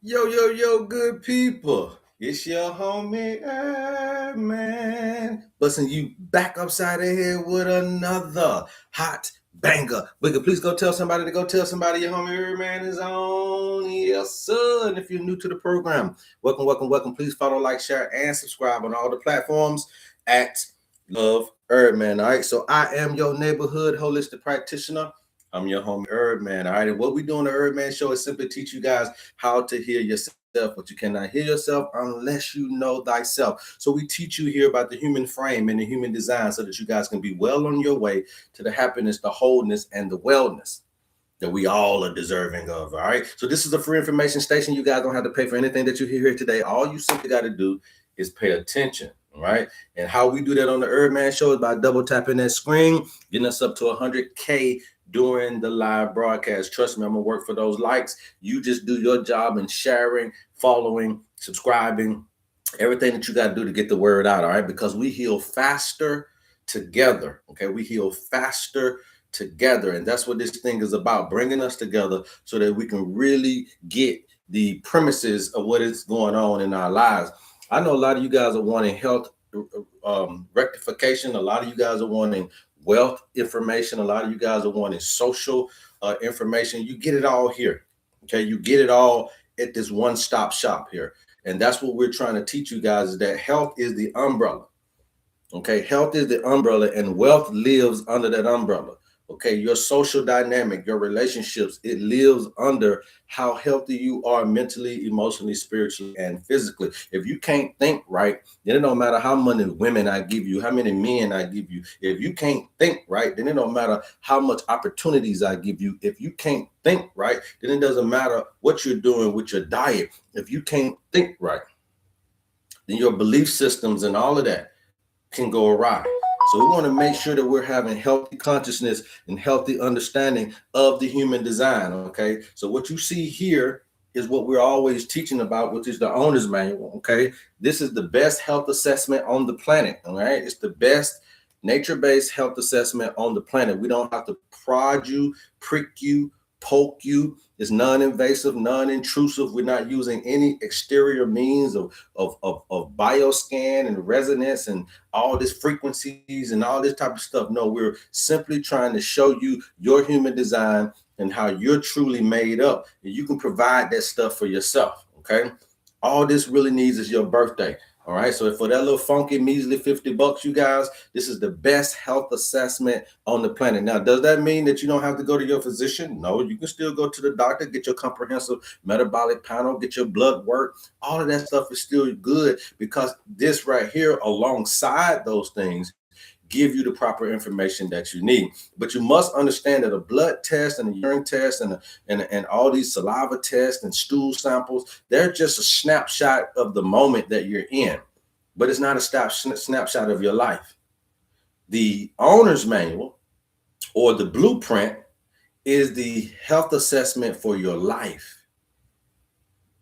Yo, yo, yo, good people. It's your homie HerbMan. Busting you back upside the head with another hot banger. But please go tell somebody to go tell somebody your homie HerbMan is on. Yes, sir. And if you're new to the program, welcome, welcome, welcome. Please follow, like, share, and subscribe on all the platforms at Love HerbMan. All right. So I am your neighborhood holistic practitioner. I'm your homie HerbMan. All right. And what we do on the HerbMan Show is simply teach you guys how to heal yourself, but you cannot heal yourself unless you know thyself. So we teach you here about the human frame and the human design so that you guys can be well on your way to the happiness, the wholeness, and the wellness that we all are deserving of. All right. So this is a free information station. You guys don't have to pay for anything that you hear here today. All you simply got to do is pay attention. All right. And how we do that on the HerbMan Show is by double tapping that screen, getting us up to 100K during the live broadcast. Trust me, I'm gonna work for those likes. You just do your job in sharing, following, subscribing, everything that you got to do to get the word out. All right, because we heal faster together. Okay, we heal faster together, and that's what this thing is about, bringing us together so that we can really get the premises of what is going on in our lives. I know a lot of you guys are wanting health rectification. A lot of you guys are wanting wealth information. A lot of you guys are wanting social information. You get it all here. Okay, you get it all at this one-stop shop here. And that's what we're trying to teach you guys, is that health is the umbrella. Okay, health is the umbrella and wealth lives under that umbrella. Okay, your social dynamic, your relationships, it lives under how healthy you are mentally, emotionally, spiritually, and physically. If you can't think right, then it don't matter how many women I give you, how many men I give you. If you can't think right, then it don't matter how much opportunities I give you. If you can't think right, then it doesn't matter what you're doing with your diet. If you can't think right, then your belief systems and all of that can go awry. So we want to make sure that we're having healthy consciousness and healthy understanding of the human design. Okay. So what you see here is what we're always teaching about, which is the owner's manual. Okay. This is the best health assessment on the planet. All right. It's the best nature-based health assessment on the planet. We don't have to prod you, prick you, poke you. It's non-invasive, non-intrusive. We're not using any exterior means of bioscan and resonance and all this frequencies and all this type of stuff. No, we're simply trying to show you your human design and how you're truly made up. And you can provide that stuff for yourself. Okay. All this really needs is your birthday. All right. So for that little funky measly $50, you guys, this is the best health assessment on the planet. Now, does that mean that you don't have to go to your physician? No, you can still go to the doctor, get your comprehensive metabolic panel, get your blood work. All of that stuff is still good, because this right here, alongside those things, give you the proper information that you need. But you must understand that a blood test and a urine test and all these saliva tests and stool samples, they're just a snapshot of the moment that you're in, but it's not a snapshot of your life. The owner's manual, or the blueprint, is the health assessment for your life.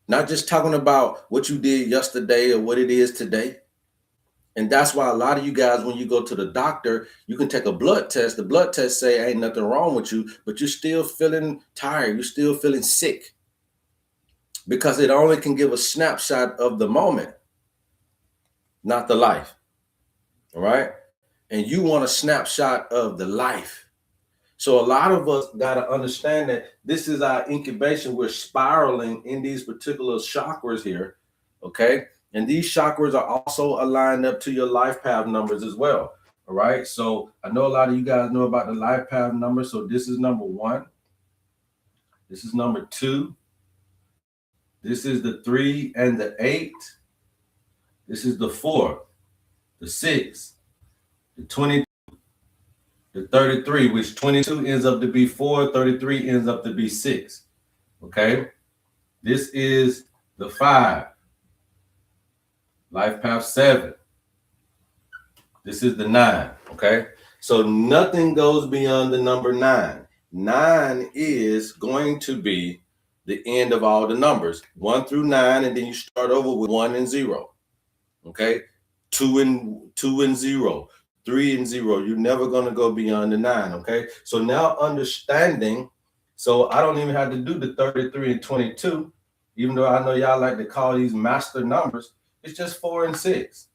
Not just talking about what you did yesterday or what it is today. And that's why a lot of you guys, when you go to the doctor, you can take a blood test. The blood test say ain't nothing wrong with you, but you're still feeling tired. You're still feeling sick, because it only can give a snapshot of the moment, not the life. All right. And you want a snapshot of the life. So a lot of us got to understand that this is our incubation. We're spiraling in these particular chakras here. Okay. And these chakras are also aligned up to your life path numbers as well. All right. So I know a lot of you guys know about the life path numbers. So this is number 1. This is number 2. This is the 3 and the 8. This is the 4, the 6, the 20, the 33, which 22 ends up to be 4, 33 ends up to be 6. Okay. This is the 5. Life path 7. This is the 9. Okay. So nothing goes beyond the number 9. 9 is going to be the end of all the numbers, 1 through 9. And then you start over with 1 and 0. Okay. 2 and 0, 3 and 0. You're never going to go beyond the 9. Okay. So now understanding, so I don't even have to do the 33 and 22. Even though I know y'all like to call these master numbers, it's just 4 and 6.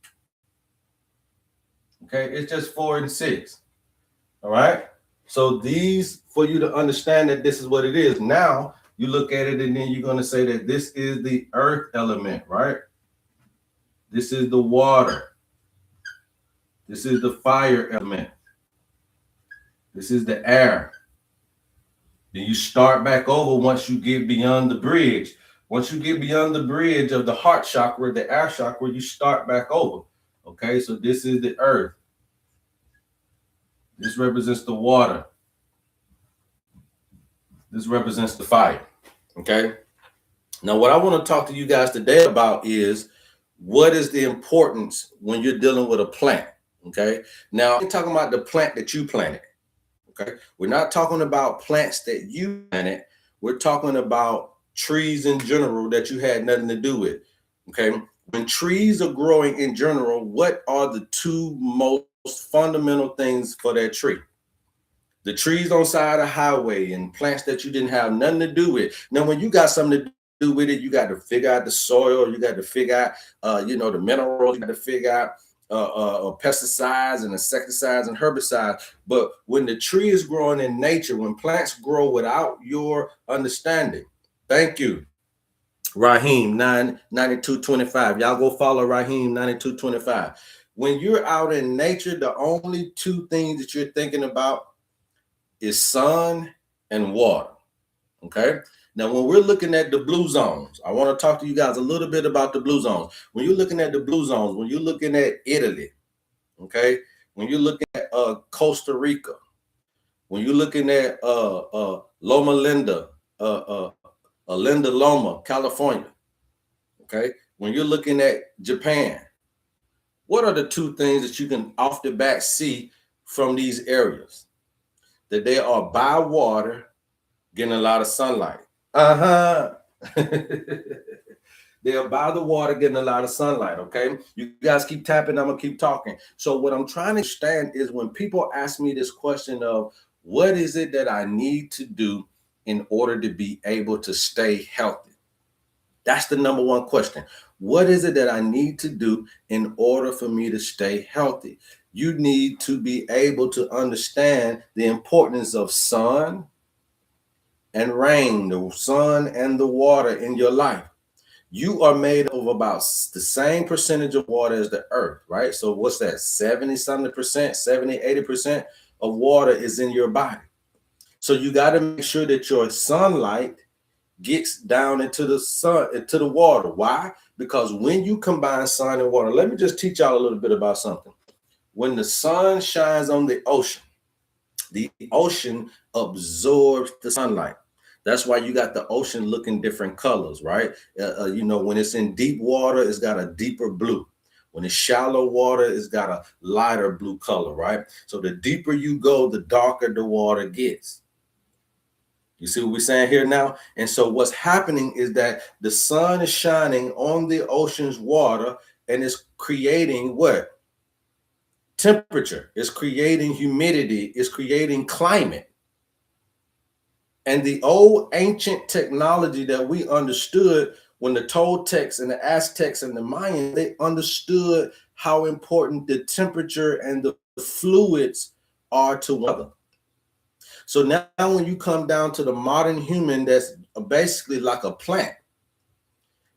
Okay, it's just 4 and 6. All right. So these, for you to understand that this is what it is. Now you look at it and then you're going to say that this is the earth element, right? This is the water. This is the fire element. This is the air. Then you start back over once you get beyond the bridge. Once you get beyond the bridge of the heart chakra, the air chakra, you start back over. Okay, so this is the earth. This represents the water. This represents the fire. Okay. Now, what I want to talk to you guys today about is what is the importance when you're dealing with a plant. Okay. Now, I'm talking about the plant that you planted. Okay. We're not talking about plants that you planted. We're talking about trees in general that you had nothing to do with. Okay. When trees are growing in general, what are the two most fundamental things for that tree? The trees on side of the highway and plants that you didn't have nothing to do with. Now, when you got something to do with it, you got to figure out the soil, you got to figure out, the minerals, you got to figure out pesticides and insecticides and herbicides. But when the tree is growing in nature, when plants grow without your understanding, thank you, Raheem 99225. Y'all go follow Raheem 9225. When you're out in nature, the only two things that you're thinking about is sun and water. Okay. Now, when we're looking at the blue zones, I want to talk to you guys a little bit about the blue zones. When you're looking at the blue zones, when you're looking at Italy, okay, when you're looking at Costa Rica, when you're looking at Loma Linda, Linda Loma, California, okay, when you're looking at Japan, what are the two things that you can off the bat see from these areas? That they are by water, getting a lot of sunlight. They are by the water, getting a lot of sunlight. Okay, you guys keep tapping. I'm gonna keep talking. So what I'm trying to understand is when people ask me this question of what is it that I need to do in order to be able to stay healthy? That's the number one question. What is it that I need to do in order for me to stay healthy? You need to be able to understand the importance of sun and rain, the sun and the water in your life. You are made of about the same percentage of water as the earth, right? So what's that? 70 something percent, 70, 80% of water is in your body. So you got to make sure that your sunlight gets down into the sun, into the water. Why? Because when you combine sun and water, let me just teach y'all a little bit about something. When the sun shines on the ocean absorbs the sunlight. That's why you got the ocean looking different colors, right? When it's in deep water, it's got a deeper blue. When it's shallow water, it's got a lighter blue color, right? So the deeper you go, the darker the water gets. You see what we're saying here now? And so what's happening is that the sun is shining on the ocean's water and it's creating what? Temperature. It's creating humidity. It's creating climate. And the old ancient technology that we understood when the Toltecs and the Aztecs and the Mayans, they understood how important the temperature and the fluids are to one another. So now when you come down to the modern human that's basically like a plant,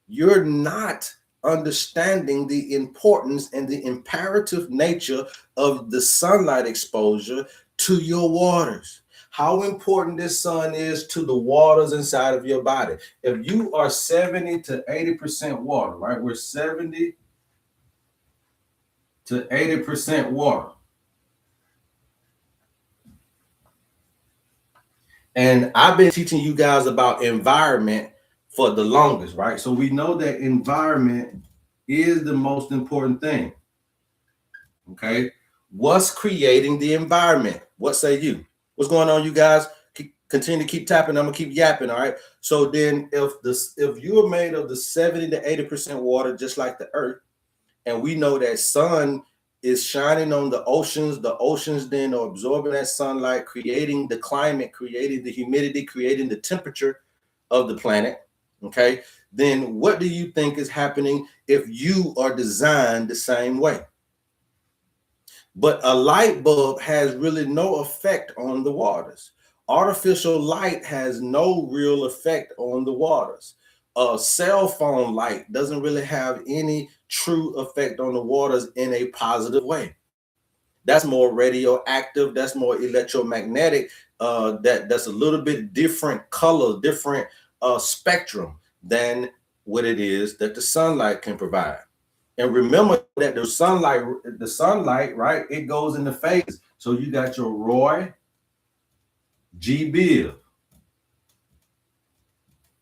you're not understanding the importance and the imperative nature of the sunlight exposure to your waters. How important this sun is to the waters inside of your body. If you are 70 to 80% water, right? We're 70 to 80% water. And I've been teaching you guys about environment for the longest, right? So we know that environment is the most important thing. Okay. What's creating the environment? What say you? What's going on, you guys? Continue to keep tapping. I'm gonna keep yapping. All right. So then if you are made of the 70 to 80% water, just like the earth, and we know that sun is shining on the oceans then are absorbing that sunlight, creating the climate, creating the humidity, creating the temperature of the planet. Okay. then what do you think is happening if you are designed the same way? But a light bulb has really no effect on the waters. Artificial light has no real effect on the waters. A cell phone light doesn't really have any true effect on the waters in a positive way. That's more radioactive, that's more electromagnetic, that's a little bit different color, different spectrum than what it is that the sunlight can provide. And remember that the sunlight, right, it goes into phases. So you got your Roy G. Biv,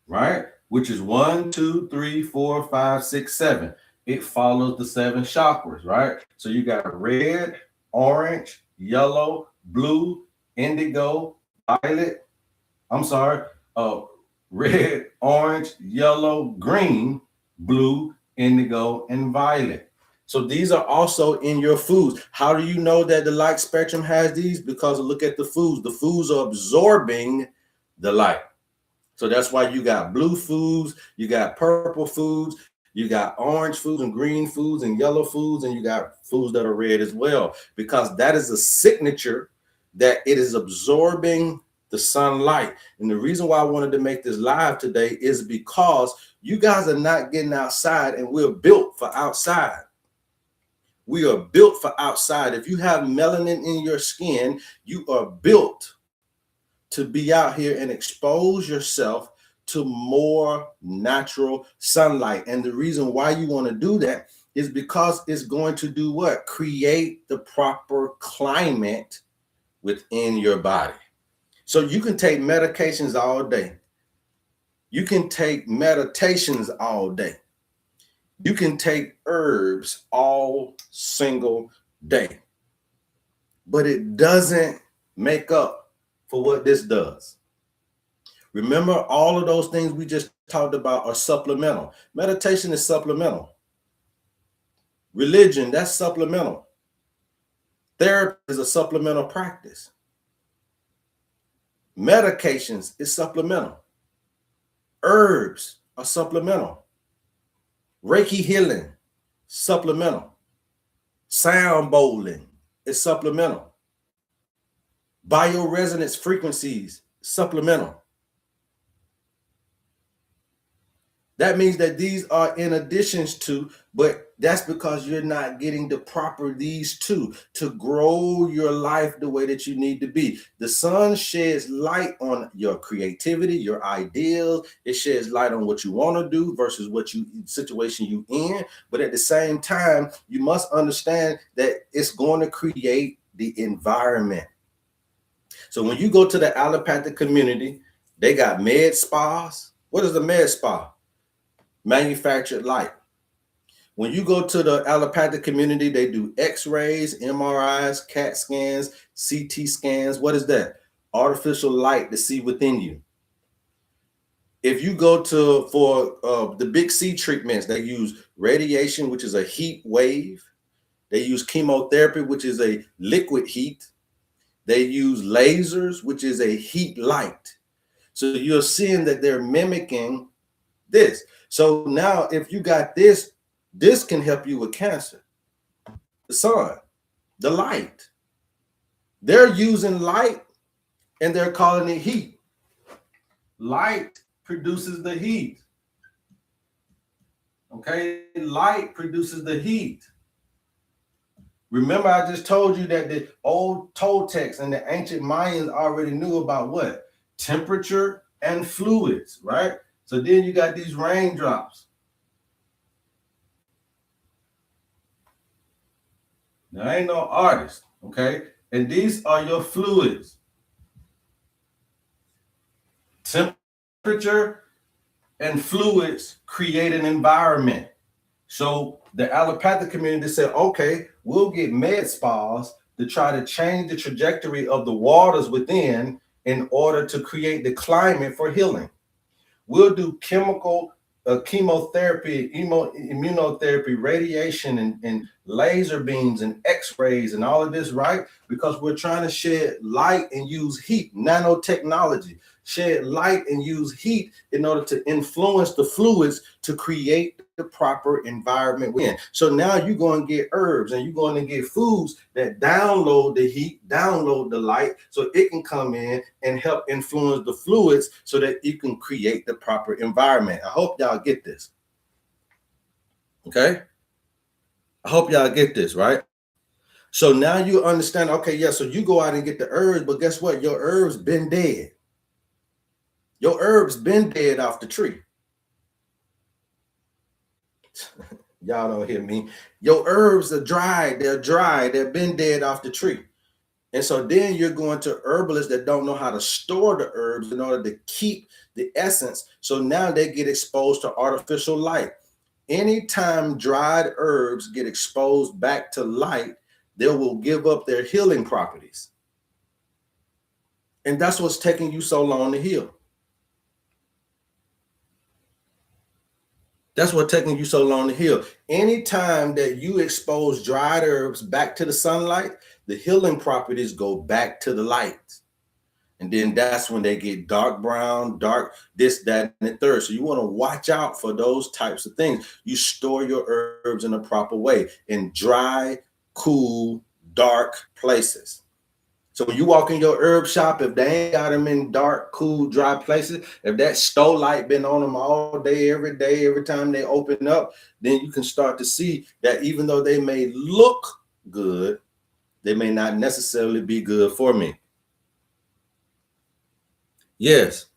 right? Which is 1, 2, 3, 4, 5, 6, 7. It follows the 7 chakras, right? So you got red, orange, yellow, blue, indigo, violet. I'm sorry, red, orange, yellow, green, blue, indigo, and violet. So these are also in your foods. How do you know that the light spectrum has these? Because look at the foods. The foods are absorbing the light. So that's why you got blue foods, you got purple foods, you got orange foods and green foods and yellow foods, and you got foods that are red as well, because that is a signature that it is absorbing the sunlight. And the reason why I wanted to make this live today is because you guys are not getting outside, and we're built for outside. We are built for outside. If you have melanin in your skin, you are built to be out here and expose yourself to more natural sunlight. And the reason why you want to do that is because it's going to do what? Create the proper climate within your body. So you can take medications all day. You can take meditations all day. You can take herbs all single day. But it doesn't make up for what this does. Remember, all of those things we just talked about are supplemental. Meditation is supplemental. Religion, that's supplemental. Therapy is a supplemental practice. Medications is supplemental. Herbs are supplemental. Reiki healing, supplemental. Sound bowling is supplemental. Bioresonance frequencies, supplemental. That means that these are in additions to, but that's because you're not getting the proper these two to grow your life the way that you need to be. The sun sheds light on your creativity, your ideals. It sheds light on what you want to do versus what situation you in. But at the same time, you must understand that it's going to create the environment. So when you go to the allopathic community, they got med spas. What is a med spa? Manufactured light. When you go to the allopathic community, they do x-rays, MRIs, CAT scans, CT scans. What is that? Artificial light to see within you. If you go for the big C treatments, they use radiation, which is a heat wave. They use chemotherapy, which is a liquid heat. They use lasers, which is a heat light. So you're seeing that they're mimicking this. So now if you got this can help you with cancer. The sun, the light. They're using light and they're calling it heat. Light produces the heat. Okay, light produces the heat. Remember, I just told you that the old Toltecs and the ancient Mayans already knew about what? Temperature and fluids, right? So then you got these raindrops. Now, I ain't no artist, okay? And these are your fluids. Temperature and fluids create an environment. So the allopathic community said, okay, we'll get med spas to try to change the trajectory of the waters within in order to create the climate for healing. We'll do chemotherapy, immunotherapy, radiation, and laser beams and x-rays and all of this, right? Because we're trying to shed light and use heat, nanotechnology. shed light and use heat in order to influence the fluids to create the proper environment within. So now you're going to get herbs and you're going to get foods that download the heat, download the light, so it can come in and help influence the fluids so that you can create the proper environment. I hope y'all get this. Okay? I hope y'all get this, right? So now you understand, okay, yeah, so you go out and get the herbs, but guess what? Your herbs been dead. Your herbs been dead off the tree. Y'all don't hear me. Your herbs are dried. They're dry. They've been dead off the tree. And so then you're going to herbalists that don't know how to store the herbs in order to keep the essence. So now they get exposed to artificial light. Anytime dried herbs get exposed back to light, they will give up their healing properties. And that's what's taking you so long to heal. That's what's taking you so long to heal. Anytime that you expose dried herbs back to the sunlight, the healing properties go back to the light. And then that's when they get dark brown, dark, this, that, and the third. So you want to watch out for those types of things. You store your herbs in a proper way in dry, cool, dark places. So when you walk in your herb shop, if they ain't got them in dark, cool, dry places, if that stove light been on them all day, every time they open up, then you can start to see that even though they may look good, they may not necessarily be good for me. Yes,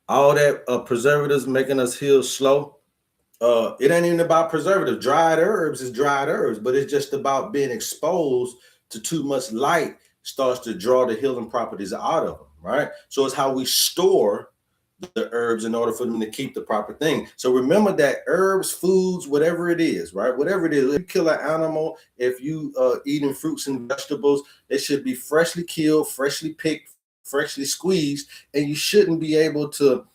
all that preservatives making us heal slow. It ain't even about preservative. Dried herbs is dried herbs, but it's just about being exposed to too much light starts to draw the healing properties out of them, right? So it's how we store the herbs in order for them to keep the proper thing. So remember that herbs, foods, whatever it is, right? Whatever it is, if you kill an animal, if you eating fruits and vegetables, they should be freshly killed, freshly picked, freshly squeezed, and you shouldn't be able to,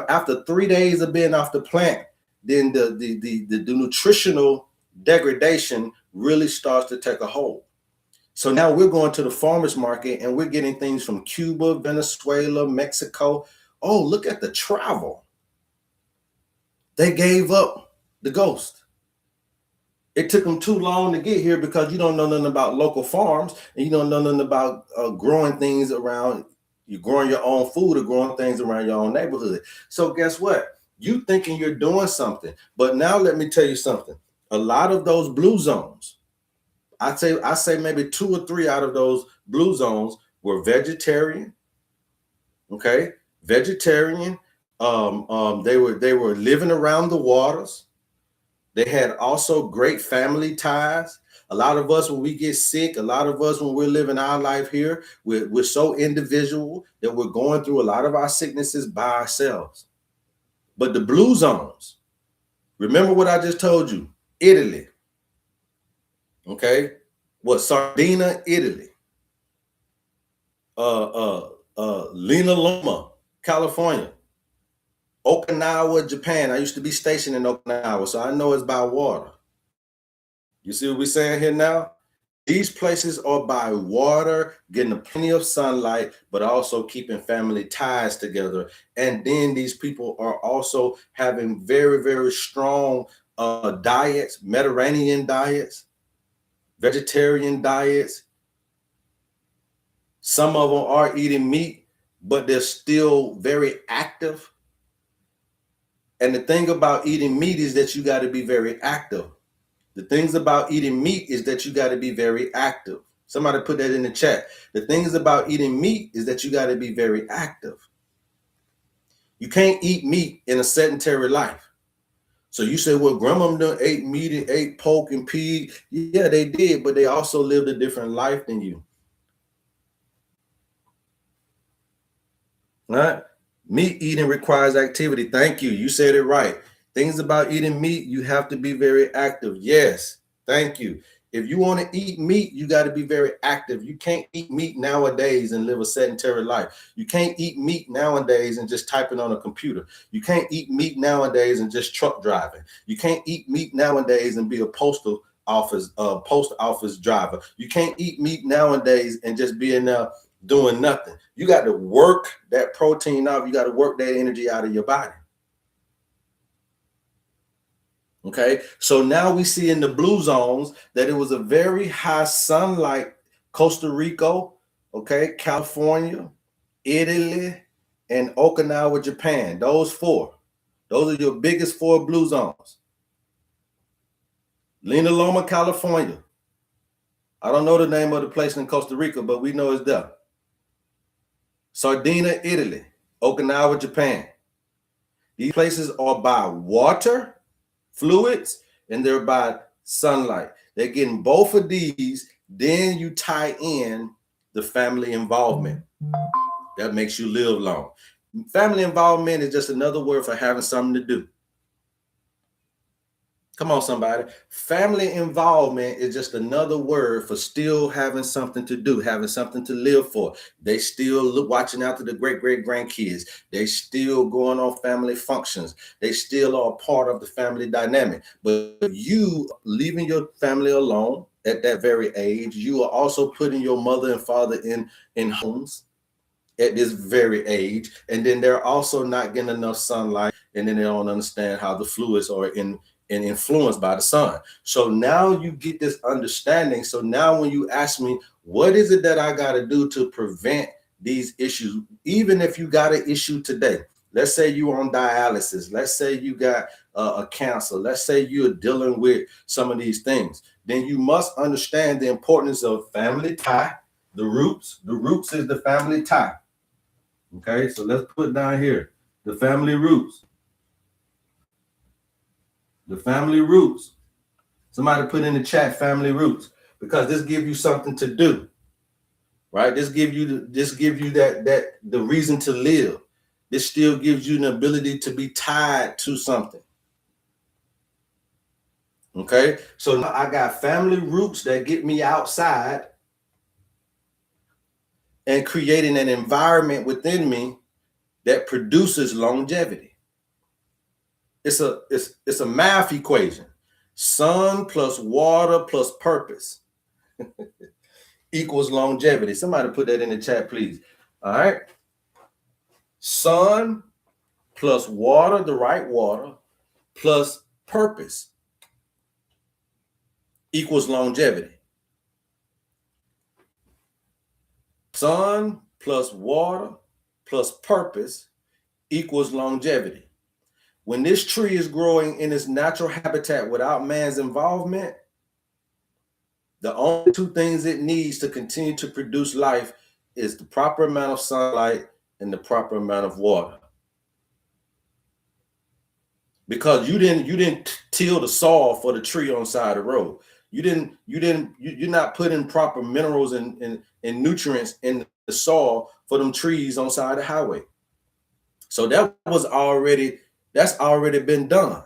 after 3 days of being off the plant, then the nutritional degradation really starts to take a hold. So now we're going to the farmers market and we're getting things from Cuba, Venezuela, Mexico. Oh, look at the travel. They gave up the ghost. It took them too long to get here because you don't know nothing about local farms and you don't know nothing about growing things around. You're growing your own food or growing things around your own neighborhood. So guess what? You thinking you're doing something. But now let me tell you something. A lot of those blue zones, I say maybe 2 or 3 out of those blue zones were vegetarian. Okay, vegetarian. They were living around the waters. They had also great family ties. A lot of us, when we get sick, a lot of us, when we're living our life here, we're so individual that we're going through a lot of our sicknesses by ourselves. But the blue zones, remember what I just told you, Italy. Okay, what, Sardinia, Italy, Lena Loma, California, Okinawa, Japan. I used to be stationed in Okinawa, so I know it's by water. You see what we're saying here now? These places are by water, getting plenty of sunlight, but also keeping family ties together. And then these people are also having very, very strong diets, Mediterranean diets, vegetarian diets. Some of them are eating meat, but they're still very active. And the thing about eating meat is that you got to be very active. The things about eating meat is that you got to be very active. Somebody put that in the chat. The things about eating meat is that you got to be very active. You can't eat meat in a sedentary life. So you say, well, grandma done ate meat and ate pork and pig. Yeah, they did, but they also lived a different life than you. All right? Meat eating requires activity. Thank you. You said it right. Things about eating meat, you have to be very active. Yes, thank you. If you want to eat meat, you got to be very active. You can't eat meat nowadays and live a sedentary life. You can't eat meat nowadays and just typing on a computer. You can't eat meat nowadays and just truck driving. You can't eat meat nowadays and be a post office driver. You can't eat meat nowadays and just be in doing nothing. You got to work that protein off. You got to work that energy out of your body. Okay, so now we see in the blue zones that it was a very high sunlight. Costa Rica, okay, California, Italy, and Okinawa, Japan. Those are your biggest 4 blue zones. Lena Loma, California. I don't know the name of the place in Costa Rica, but we know it's there. Sardinia, Italy, Okinawa, Japan. These places are by water, fluids, and they're by sunlight. They're getting both of these. Then you tie in the family involvement. That makes you live long. Family involvement is just another word for having something to do. Come on, somebody. Family involvement is just another word for still having something to do, having something to live for. They still watching out to the great-great-grandkids. They still going on family functions. They still are part of the family dynamic. But you leaving your family alone at that very age, you are also putting your mother and father in homes at this very age. And then they're also not getting enough sunlight. And then they don't understand how the fluids are and influenced by the sun. So now you get this understanding. So now when you ask me, what is it that I got to do to prevent these issues? Even if you got an issue today, let's say you're on dialysis, let's say you got a cancer, let's say you're dealing with some of these things, then you must understand the importance of family tie, the roots. The roots is the family tie. Okay, so let's put down here the family roots. The family roots. Somebody put in the chat family roots, because this gives you something to do, right? This give you that the reason to live. This still gives you an ability to be tied to something. Okay, so now I got family roots that get me outside and creating an environment within me that produces longevity. It's a math equation. Sun plus water plus purpose equals longevity. Somebody put that in the chat, please. All right. Sun plus water, the right water, plus purpose equals longevity. Sun plus water plus purpose equals longevity. When this tree is growing in its natural habitat without man's involvement, the only 2 things it needs to continue to produce life is the proper amount of sunlight and the proper amount of water. Because you didn't till the soil for the tree on the side of the road. You're not putting proper minerals and nutrients in the soil for them trees on the side of the highway. So that's already been done.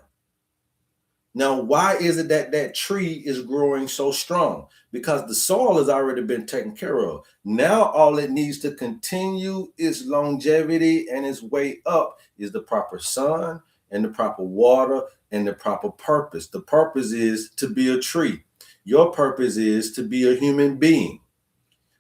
Now, why is it that tree is growing so strong? Because the soil has already been taken care of. Now, all it needs to continue its longevity and its way up is the proper sun and the proper water and the proper purpose. The purpose is to be a tree. Your purpose is to be a human being.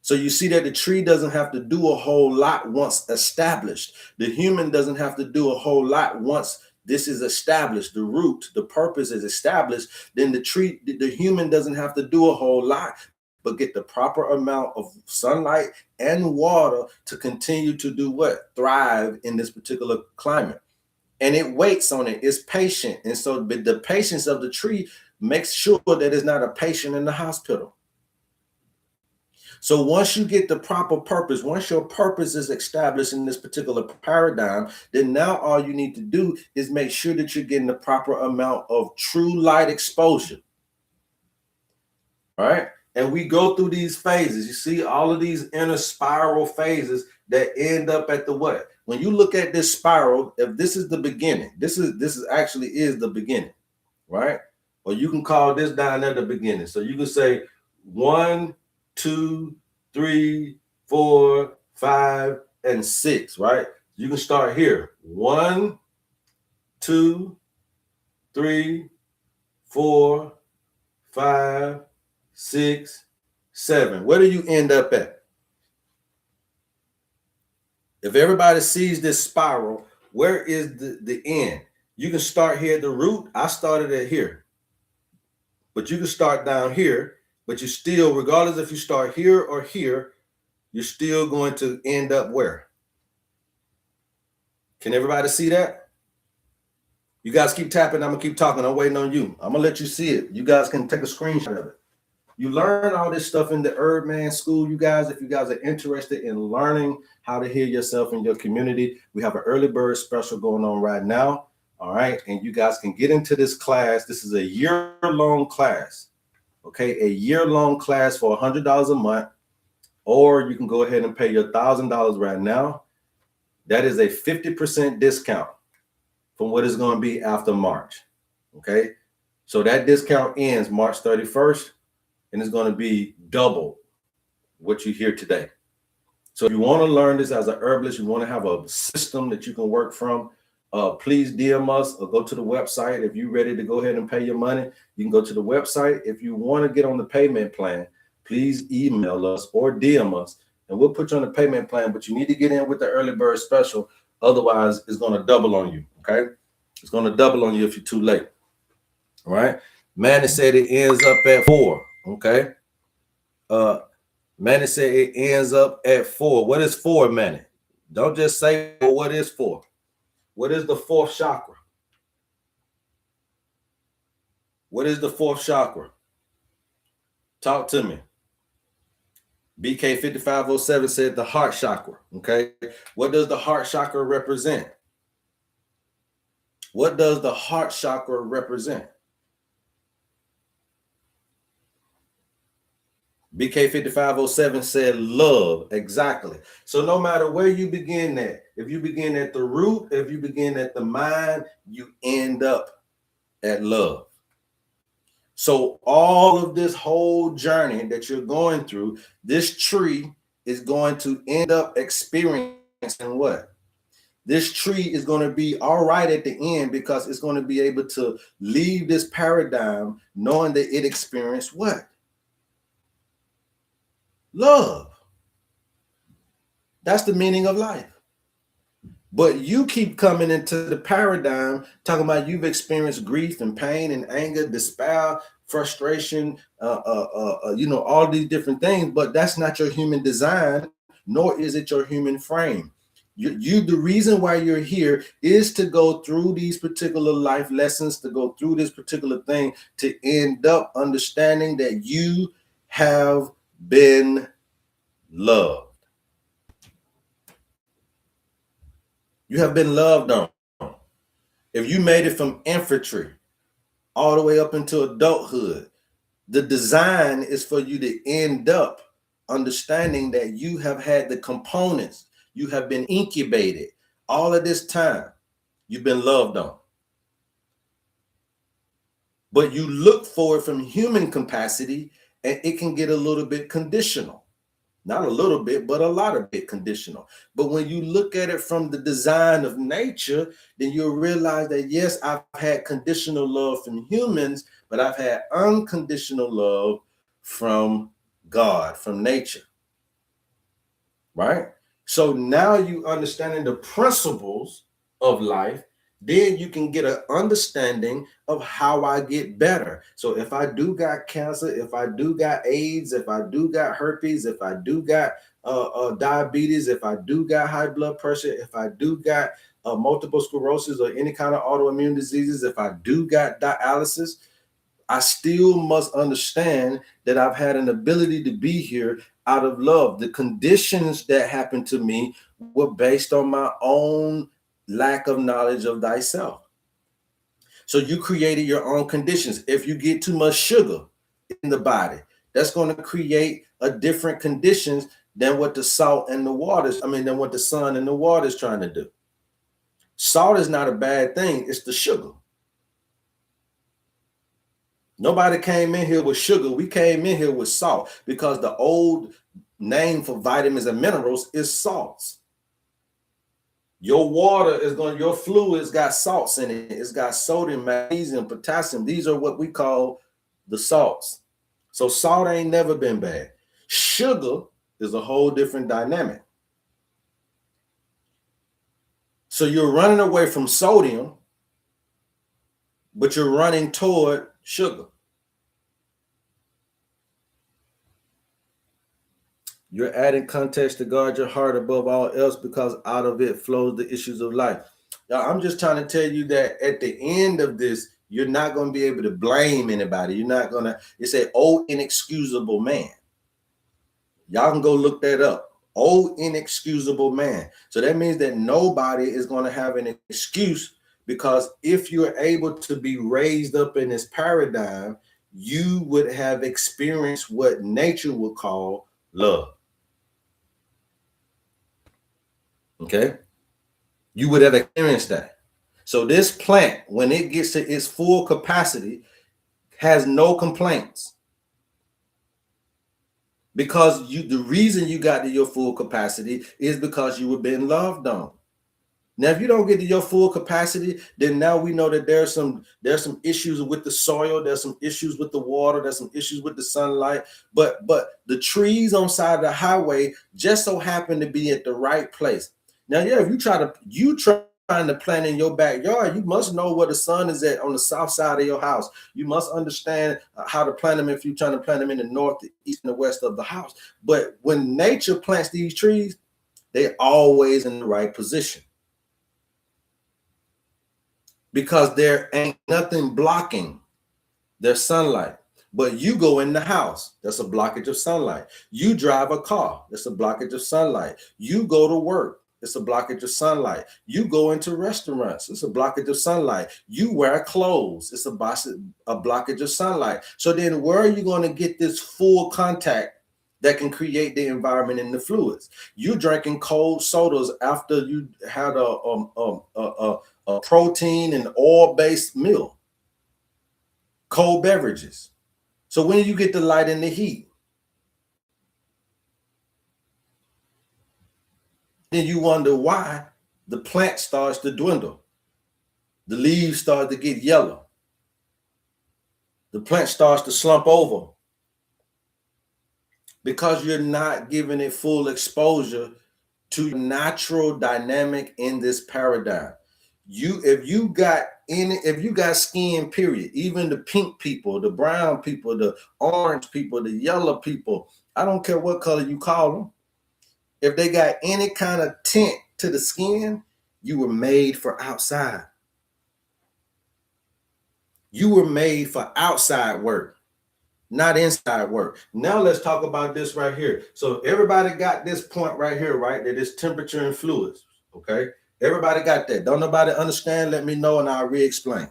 So you see that the tree doesn't have to do a whole lot once established. The human doesn't have to do a whole lot once this is established. The root, the purpose is established. Then the human doesn't have to do a whole lot, but get the proper amount of sunlight and water to continue to do what? Thrive in this particular climate. And it waits on it. It's patient. And so the patience of the tree makes sure that it's not a patient in the hospital. So once you get the proper purpose, once your purpose is established in this particular paradigm, then now all you need to do is make sure that you're getting the proper amount of true light exposure. All right. And we go through these phases. You see all of these inner spiral phases that end up at the what? When you look at this spiral, if this is the beginning, this is actually the beginning, right? Or you can call this down at the beginning. So you can say 1, 2, 3, 4, 5, and 6, right? You can start here. 1, 2, 3, 4, 5, 6, 7. Where do you end up at? If everybody sees this spiral, where is the end? You can start here at the root. I started at here. But you can start down here, but you still, regardless if you start here or here, you're still going to end up where? Can everybody see that? You guys keep tapping. I'm going to keep talking. I'm waiting on you. I'm going to let you see it. You guys can take a screenshot of it. You learn all this stuff in the HerbMan School, you guys. If you guys are interested in learning how to heal yourself in your community, we have an early bird special going on right now. All right. And you guys can get into this class. This is a year-long class. Okay. A year-long class for $100 a month. Or you can go ahead and pay your $1,000 right now. That is a 50% discount from what it's going to be after March. Okay. So that discount ends March 31st. And it's going to be double what you hear today. So if you want to learn this as an herbalist, you want to have a system that you can work from, please DM us or go to the website. If you're ready to go ahead and pay your money, you can go to the website. If you want to get on the payment plan, please email us or DM us, and we'll put you on the payment plan. But you need to get in with the early bird special. Otherwise, it's going to double on you. Okay. It's going to double on you if you're too late. All right. Manny said it ends up at 4. Okay. Manny said it ends up at 4. What is 4, Manny? Don't just say what is 4. What is the 4th chakra? What is the 4th chakra? Talk to me. BK5507 said the heart chakra. Okay. What does the heart chakra represent? What does the heart chakra represent? BK5507 said love. Exactly. So no matter where you begin at, if you begin at the root, if you begin at the mind, you end up at love. So all of this whole journey that you're going through, this tree is going to end up experiencing what? This tree is going to be all right at the end because it's going to be able to leave this paradigm knowing that it experienced what? Love. That's the meaning of life. But you keep coming into the paradigm talking about you've experienced grief and pain and anger, despair, frustration, all these different things, but that's not your human design, nor is it your human frame. The reason why you're here is to go through these particular life lessons, to go through this particular thing, to end up understanding that you have been loved. You have been loved on. If you made it from infantry all the way up into adulthood, the design is for you to end up understanding that you have had the components. You have been incubated all of this time. You've been loved on. But you look for it from human capacity, and it can get a little bit conditional. Not a little bit, but a lot of bit conditional. But when you look at it from the design of nature, then you'll realize that, yes, I've had conditional love from humans, but I've had unconditional love from God, from nature. Right? So now you understanding the principles of life, then you can get an understanding of how I get better. So if I do got cancer, if I do got AIDS, if I do got herpes, if I do got diabetes, if I do got high blood pressure, if I do got multiple sclerosis or any kind of autoimmune diseases, if I do got dialysis, I still must understand that I've had an ability to be here out of love. The conditions that happened to me were based on my own lack of knowledge of thyself. So you created your own conditions. If you get too much sugar in the body, that's going to create a different conditions than what the salt and the waters, than what the sun and the water is trying to do. Salt is not a bad thing. It's the sugar. Nobody came in here with sugar. We came in here with salt because the old name for vitamins and minerals is salts. Your water is your fluids got salts in it. It's got sodium, magnesium, potassium. These are what we call the salts. So salt ain't never been bad. Sugar is a whole different dynamic. So you're running away from sodium, but you're running toward sugar. You're adding context to guard your heart above all else, because out of it flows the issues of life. Now, I'm just trying to tell you that at the end of this, you're not going to be able to blame anybody. You're not going to, it's an old inexcusable man. Y'all can go look that up. Old inexcusable man. So that means that nobody is going to have an excuse, because if you're able to be raised up in this paradigm, you would have experienced what nature would call love. Okay? You would have experienced that. So this plant, when it gets to its full capacity, has no complaints. Because the reason you got to your full capacity is because you were being loved on. Now, if you don't get to your full capacity, then now we know that there's some issues with the soil, there's some issues with the water, there's some issues with the sunlight. But the trees on the side of the highway just so happen to be at the right place. Now, yeah, if you trying to plant in your backyard, you must know where the sun is at on the south side of your house. You must understand how to plant them if you're trying to plant them in the north, the east, and the west of the house. But when nature plants these trees, they're always in the right position, because there ain't nothing blocking their sunlight. But you go in the house, that's a blockage of sunlight. You drive a car, that's a blockage of sunlight. You go to work, it's a blockage of sunlight. You go into restaurants, it's a blockage of sunlight. You wear clothes, it's a blockage of sunlight. So then where are you going to get this full contact that can create the environment and the fluids? You drinking cold sodas after you had a protein and oil-based meal, cold beverages. So when you get the light and the heat, then you wonder why the plant starts to dwindle. The leaves start to get yellow. The plant starts to slump over, because you're not giving it full exposure to natural dynamic in this paradigm. If you got skin, period, even the pink people, the brown people, the orange people, the yellow people, I don't care what color you call them, if they got any kind of tint to the skin, you were made for outside. You were made for outside work, not inside work. Now let's talk about this right here. So everybody got this point right here, right? That is temperature and fluids, okay? Everybody got that. Don't nobody understand? Let me know and I'll re-explain.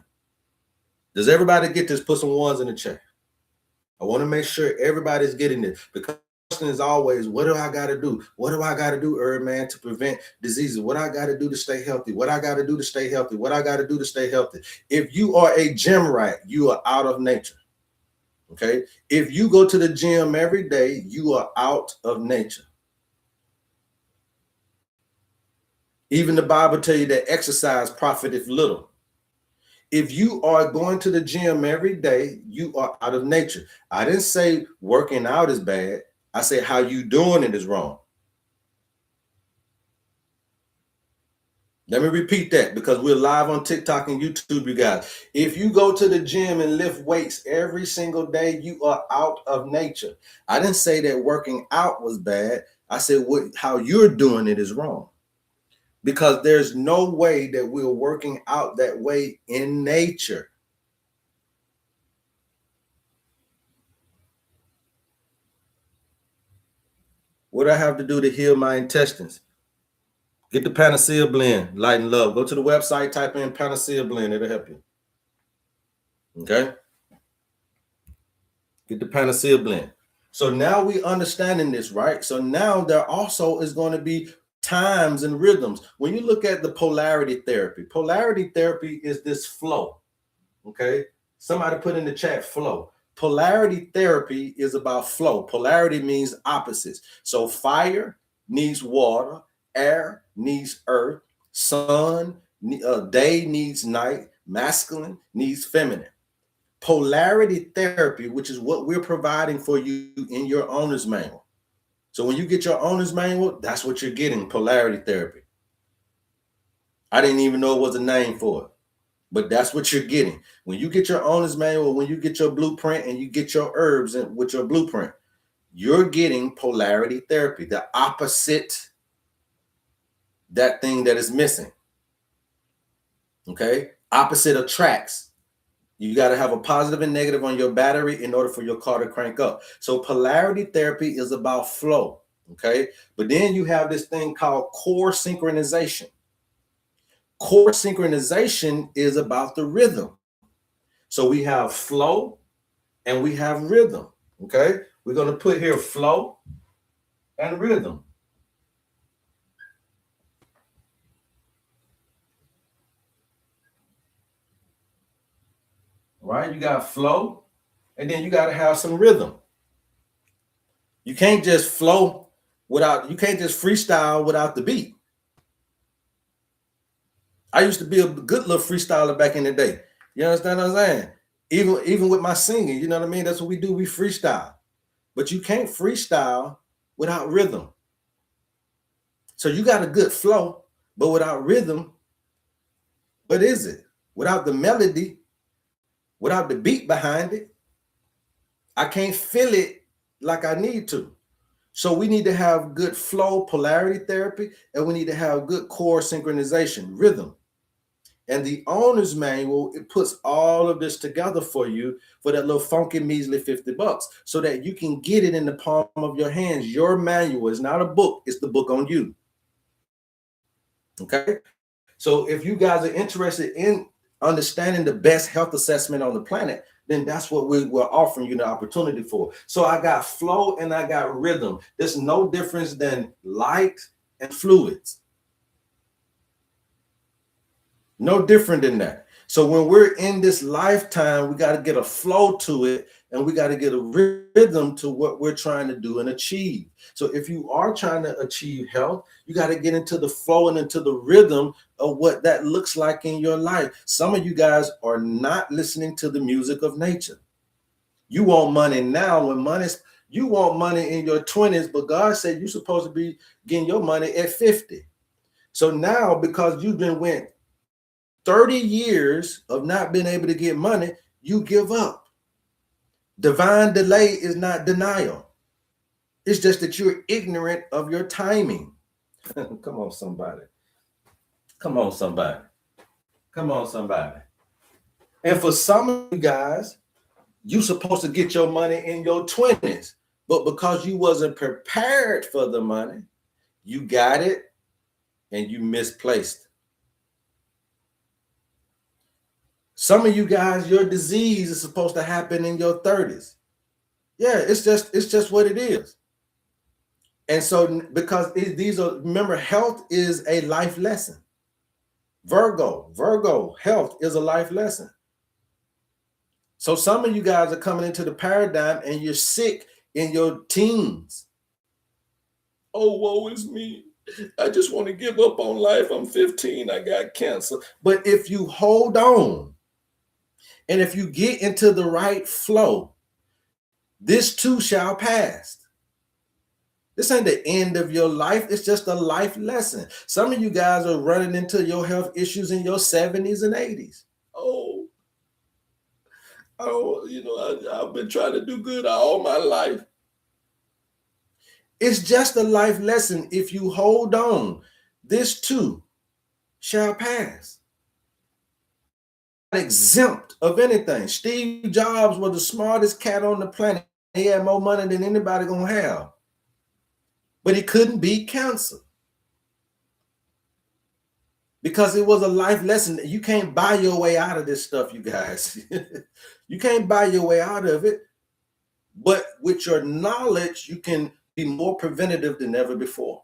Does everybody get this? Put some ones in the chat. I want to make sure everybody's getting this, because the question is always, what do I got to do? What do I got to do, HerbMan, to prevent diseases? What I got to do to stay healthy? What I got to do to stay healthy? What I got to do to stay healthy? If you are a gym rat, you are out of nature. Okay? If you go to the gym every day, you are out of nature. Even the Bible tell you that exercise profiteth little. If you are going to the gym every day, you are out of nature. I didn't say working out is bad. I say how you doing it is wrong. Let me repeat that, because we're live on TikTok and YouTube, you guys. If you go to the gym and lift weights every single day, you are out of nature. I didn't say that working out was bad. I said how you're doing it is wrong. Because there's no way that we're working out that way in nature. What do I have to do to heal my intestines? Get the Panacea blend, Light and Love. Go to the website, type in Panacea blend. It'll help you. Okay? Get the Panacea blend. So now we understanding this, right? So now there also is going to be times and rhythms. When you look at the polarity therapy is this flow. Okay? Somebody put in the chat flow. Polarity therapy is about flow. Polarity means opposites. So fire needs water, air needs earth, sun, day needs night, masculine needs feminine. Polarity therapy, which is what we're providing for you in your owner's manual. So when you get your owner's manual, that's what you're getting, polarity therapy. I didn't even know it was a name for it. But that's what you're getting. When you get your owner's manual, when you get your blueprint and you get your herbs with your blueprint, you're getting polarity therapy, the opposite, that thing that is missing. Okay? Opposite attracts. You got to have a positive and negative on your battery in order for your car to crank up. So polarity therapy is about flow. Okay? But then you have this thing called core synchronization. Core synchronization is about the rhythm. So we have flow and we have rhythm. Okay? We're going to put here flow and rhythm. Right? You got flow and then you got to have some rhythm. You can't just flow you can't just freestyle without the beat. I used to be a good little freestyler back in the day. You understand what I'm saying? Even with my singing, you know what I mean? That's what we do. We freestyle. But you can't freestyle without rhythm. So you got a good flow, but without rhythm, what is it? Without the melody, without the beat behind it, I can't feel it like I need to. So we need to have good flow, polarity therapy, and we need to have good core synchronization, rhythm. And the owner's manual, it puts all of this together for you for that little funky measly $50 so that you can get it in the palm of your hands. Your manual is not a book, it's the book on you. Okay? So if you guys are interested in understanding the best health assessment on the planet, then that's what we're offering you the opportunity for. So I got flow and I got rhythm. There's no difference than light and fluids. No different than that. So when we're in this lifetime, we got to get a flow to it and we got to get a rhythm to what we're trying to do and achieve. So if you are trying to achieve health, you got to get into the flow and into the rhythm of what that looks like in your life. Some of you guys are not listening to the music of nature. You want money now you want money in your 20s, but God said you're supposed to be getting your money at 50. So now, because you've been went 30 years of not being able to get money, you give up. Divine delay is not denial. It's just that you're ignorant of your timing. Come on, somebody. Come on, somebody. Come on, somebody. And for some of you guys, you're supposed to get your money in your 20s, but because you wasn't prepared for the money, you got it and you misplaced. Some of you guys, your disease is supposed to happen in your 30s. Yeah, it's just what it is. And so because remember, health is a life lesson. Virgo, health is a life lesson. So some of you guys are coming into the paradigm and you're sick in your teens. Oh, woe is me. I just want to give up on life. I'm 15. I got cancer. But if you hold on and if you get into the right flow, this too shall pass. This ain't the end of your life. It's just a life lesson. Some of you guys are running into your health issues in your 70s and 80s. I've been trying to do good all my life. It's just a life lesson. If you hold on, this too shall pass. Exempt of anything. Steve Jobs was the smartest cat on the planet. He had more money than anybody gonna have. But he couldn't beat cancer. Because it was a life lesson. You can't buy your way out of this stuff, you guys. You can't buy your way out of it. But with your knowledge, you can be more preventative than ever before.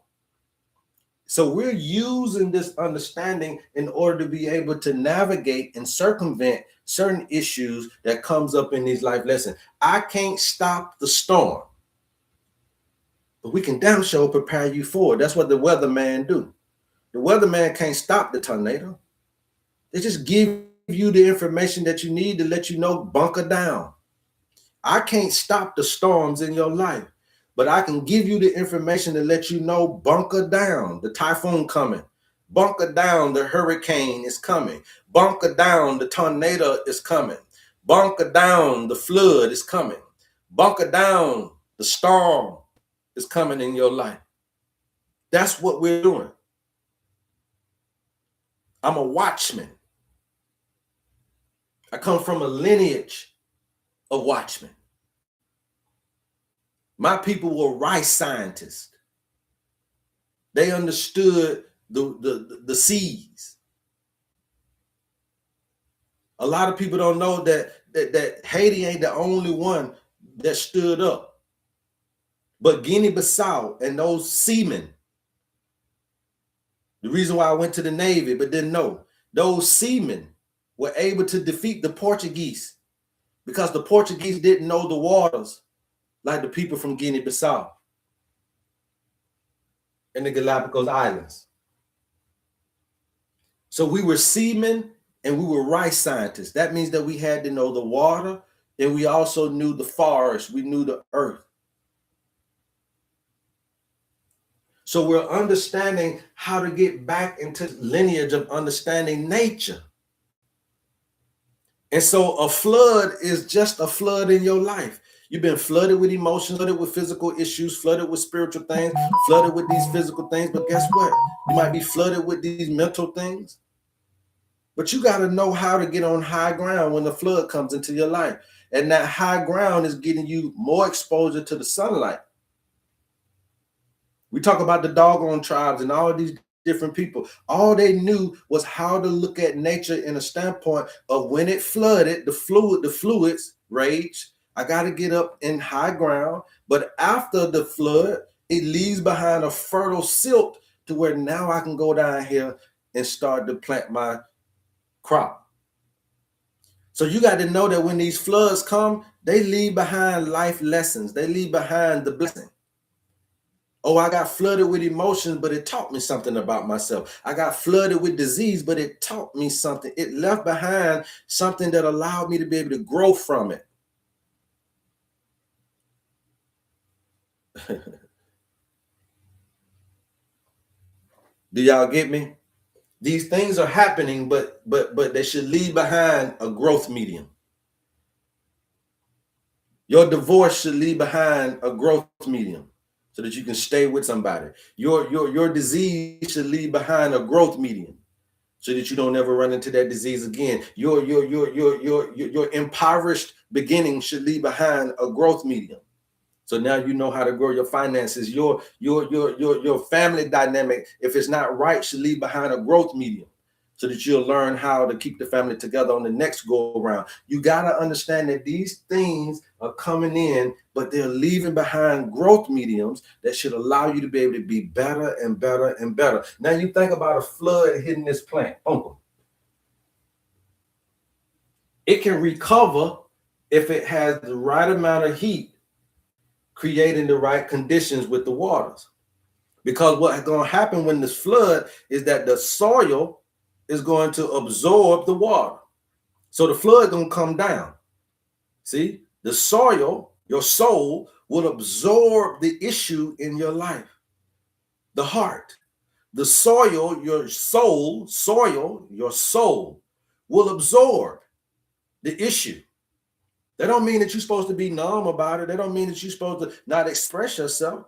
So we're using this understanding in order to be able to navigate and circumvent certain issues that comes up in these life lessons. I can't stop the storm, but we can damn sure prepare you for it. That's what the weatherman do. The weatherman can't stop the tornado. They just give you the information that you need to let you know, bunker down. I can't stop the storms in your life, but I can give you the information to let you know, bunker down. The typhoon coming. Bunker down, the hurricane is coming. Bunker down, the tornado is coming. Bunker down, the flood is coming. Bunker down, the storm is coming in your life. That's what we're doing. I'm a watchman. I come from a lineage of watchmen. My people were rice scientists. They understood the seas. A lot of people don't know that Haiti ain't the only one that stood up. But Guinea-Bissau and those seamen, the reason why I went to the Navy but didn't know, those seamen were able to defeat the Portuguese because the Portuguese didn't know the waters like the people from Guinea-Bissau and the Galapagos Islands. So we were seamen and we were rice scientists. That means that we had to know the water, and we also knew the forest. We knew the earth. So we're understanding how to get back into lineage of understanding nature. And so a flood is just a flood in your life. You've been flooded with emotions, flooded with physical issues, flooded with spiritual things, flooded with these physical things. But guess what? You might be flooded with these mental things. But you got to know how to get on high ground when the flood comes into your life. And that high ground is getting you more exposure to the sunlight. We talk about the doggone tribes and all of these different people. All they knew was how to look at nature in a standpoint of when it flooded, the fluids rage. I got to get up in high ground. But after the flood, it leaves behind a fertile silt to where now I can go down here and start to plant my crop. So you got to know that when these floods come, they leave behind life lessons. They leave behind the blessing. Oh, I got flooded with emotions, but it taught me something about myself. I got flooded with disease, but it taught me something. It left behind something that allowed me to be able to grow from it. Do y'all get me? These things are happening, but they should leave behind a growth medium. Your divorce should leave behind a growth medium so that you can stay with somebody. Your disease should leave behind a growth medium so that you don't ever run into that disease again. Your impoverished beginning should leave behind a growth medium. So now you know how to grow your finances. Your family dynamic, if it's not right, should leave behind a growth medium so that you'll learn how to keep the family together on the next go around. You got to understand that these things are coming in, but they're leaving behind growth mediums that should allow you to be able to be better and better and better. Now you think about a flood hitting this plant. Boom. It can recover if it has the right amount of heat, creating the right conditions with the waters. Because what's going to happen when this flood is that the soil is going to absorb the water. So the flood going to come down. See, the soil, your soul, will absorb the issue in your life. The heart, the soil, your soul will absorb the issue. That don't mean that you're supposed to be numb about it. That don't mean that you're supposed to not express yourself.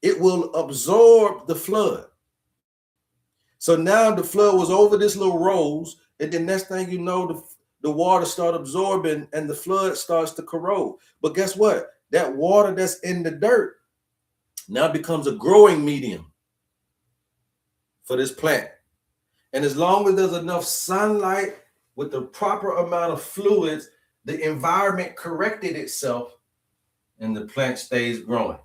It will absorb the flood. So now the flood was over this little rose, and the next thing you know, the water starts absorbing and the flood starts to corrode. But guess what? That water that's in the dirt now becomes a growing medium for this plant. And as long as there's enough sunlight with the proper amount of fluids, the environment corrected itself and the plant stays growing.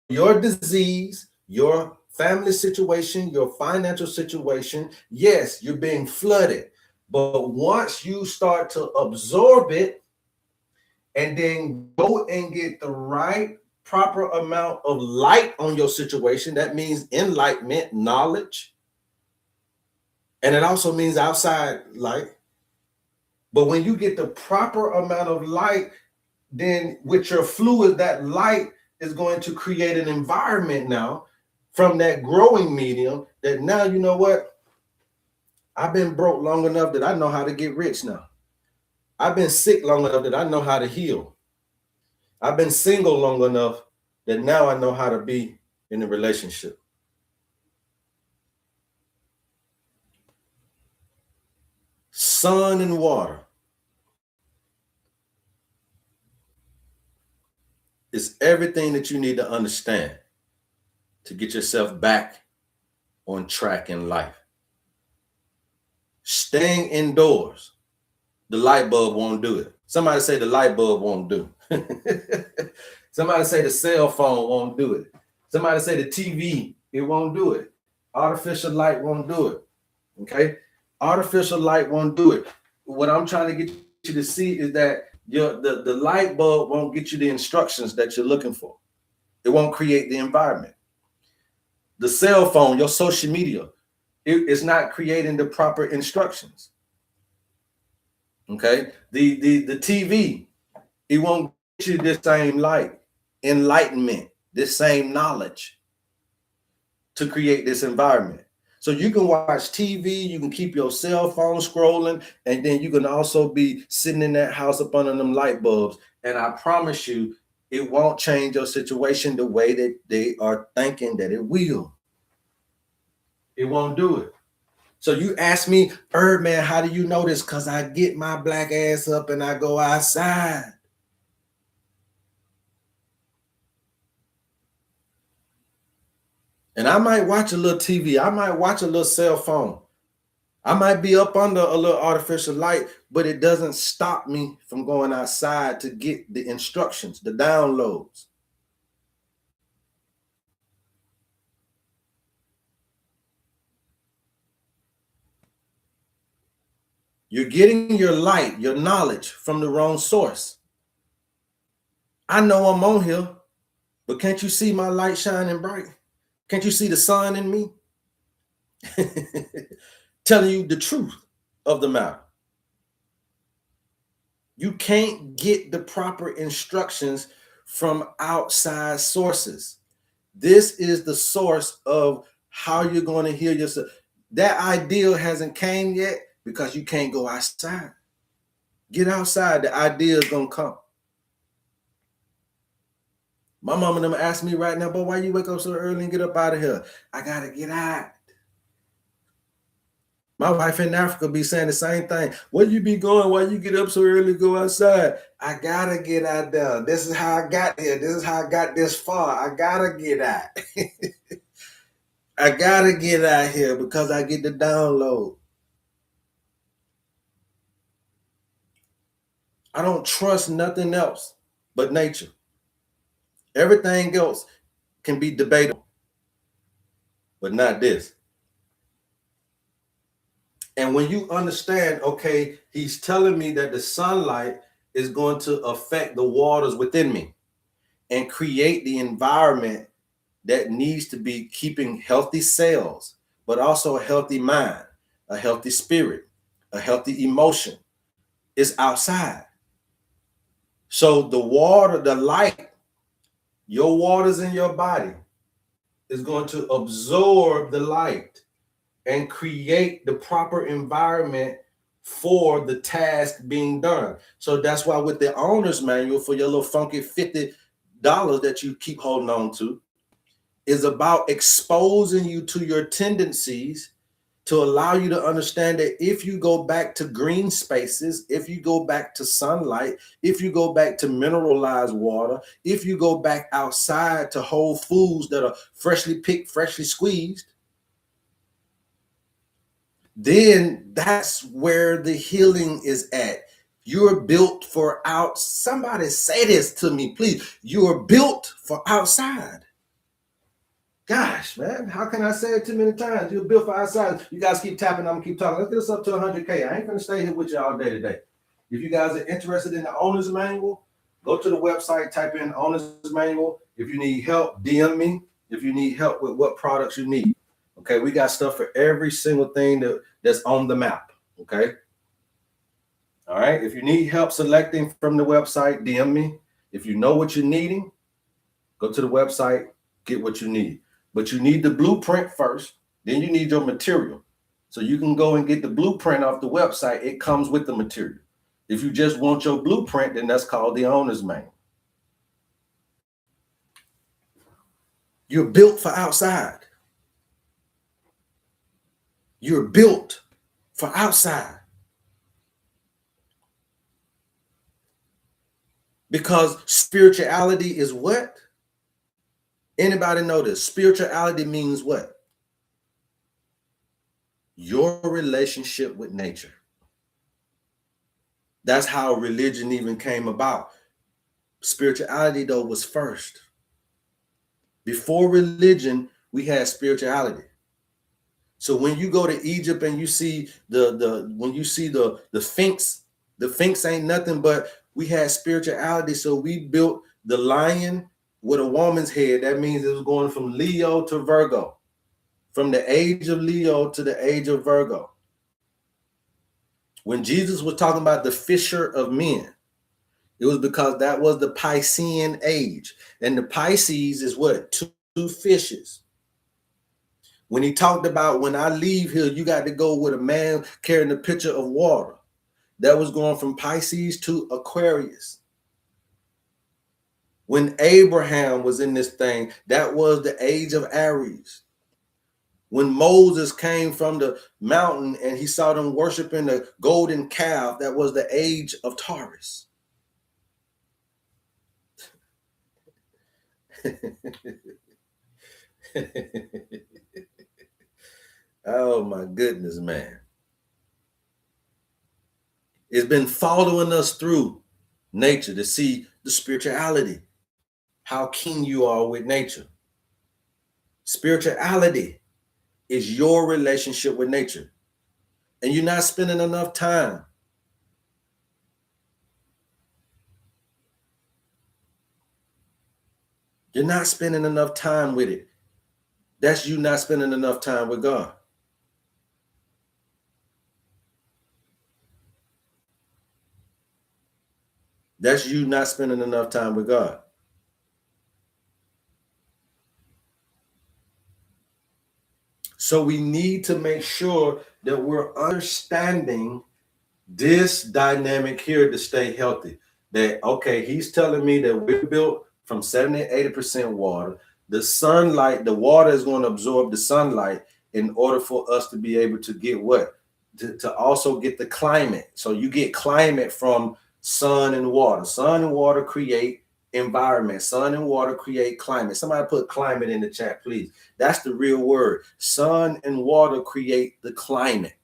Your disease, your family situation, your financial situation, yes, you're being flooded. But once you start to absorb it and then go and get the right proper amount of light on your situation, that means enlightenment, knowledge. And it also means outside light. But when you get the proper amount of light, then with your fluid, that light is going to create an environment now from that growing medium that now, you know what? I've been broke long enough that I know how to get rich now. I've been sick long enough that I know how to heal. I've been single long enough that now I know how to be in a relationship. Sun and water is everything that you need to understand to get yourself back on track in life. Staying indoors, the light bulb won't do it. Somebody say the light bulb won't do. Somebody say the cell phone won't do it. Somebody say the TV, it won't do it. Artificial light won't do it. Okay? Artificial light won't do it. What I'm trying to get you to see is that the light bulb won't get you the instructions that you're looking for. It won't create the environment. The cell phone, your social media, it's not creating the proper instructions. Okay? The TV, it won't get you this same light, enlightenment, this same knowledge to create this environment. So you can watch TV, you can keep your cell phone scrolling, and then you can also be sitting in that house up under them light bulbs. And I promise you, it won't change your situation the way that they are thinking that it will. It won't do it. So you ask me, HerbMan, how do you know this? Because I get my black ass up and I go outside. And I might watch a little TV. I might watch a little cell phone. I might be up under a little artificial light, but it doesn't stop me from going outside to get the instructions, the downloads. You're getting your light, your knowledge from the wrong source. I know I'm on here, but can't you see my light shining bright? Can't you see the sun in me? Telling you the truth of the matter. You can't get the proper instructions from outside sources. This is the source of how you're going to heal yourself. That ideal hasn't came yet because you can't go outside. Get outside, the idea is going to come. My mama them ask me right now, but why you wake up so early and get up out of here? I got to get out. My wife in Africa be saying the same thing. Where you be going? Why you get up so early to go outside? I gotta get out there. This is how I got here. This is how I got this far. I gotta get out. I gotta get out here because I get the download. I don't trust nothing else but nature. Everything else can be debatable, but not this. And when you understand, okay, he's telling me that the sunlight is going to affect the waters within me and create the environment that needs to be keeping healthy cells, but also a healthy mind, a healthy spirit, a healthy emotion is outside. So the water, the light, your waters in your body is going to absorb the light and create the proper environment for the task being done. So that's why with the owner's manual for your little funky $50 that you keep holding on to is about exposing you to your tendencies to allow you to understand that if you go back to green spaces, if you go back to sunlight, if you go back to mineralized water, if you go back outside to whole foods that are freshly picked, freshly squeezed, then that's where the healing is at. You're built for out. Somebody say this to me, please. You're built for outside. Gosh, man, how can I say it too many times? You're built for outside. You guys keep tapping. I'm gonna keep talking. Let's get us up to 100K. I ain't gonna stay here with you all day today. If you guys are interested in the owner's manual, go to the website, type in owner's manual. If you need help, DM me. If you need help with what products you need. Okay, we got stuff for every single thing that's on the map. Okay. All right. If you need help selecting from the website, DM me. If you know what you're needing, go to the website, get what you need. But you need the blueprint first, then you need your material. So you can go and get the blueprint off the website. It comes with the material. If you just want your blueprint, then that's called the owner's manual. You're built for outside. You're built for outside. Because spirituality is what? Anybody know this? Spirituality means what? Your relationship with nature. That's how religion even came about. Spirituality, though, was first. Before religion, we had spirituality. So when you go to Egypt and you see the Sphinx, the Sphinx ain't nothing but we had spirituality. So we built the lion with a woman's head. That means it was going from Leo to Virgo, from the age of Leo to the age of Virgo. When Jesus was talking about the fisher of men, it was because that was the Piscean age. And the Pisces is what? Two fishes. When he talked about when I leave here, you got to go with a man carrying a pitcher of water. That was going from Pisces to Aquarius. When Abraham was in this thing, that was the age of Aries. When Moses came from the mountain and he saw them worshiping the golden calf, that was the age of Taurus. Oh my goodness, man. It's been following us through nature to see the spirituality, how keen you are with nature. Spirituality is your relationship with nature. And you're not spending enough time. You're not spending enough time with it. That's you not spending enough time with God. That's you not spending enough time with God. So we need to make sure that we're understanding this dynamic here to stay healthy. That, okay, he's telling me that we're built from 70 to 80% water. The sunlight, the water is going to absorb the sunlight in order for us to be able to get what? To also get the climate. So you get climate from sun and water. Sun and water create environment. Sun and water create climate. Somebody put climate in the chat, please. That's the real word. Sun and water create the climate.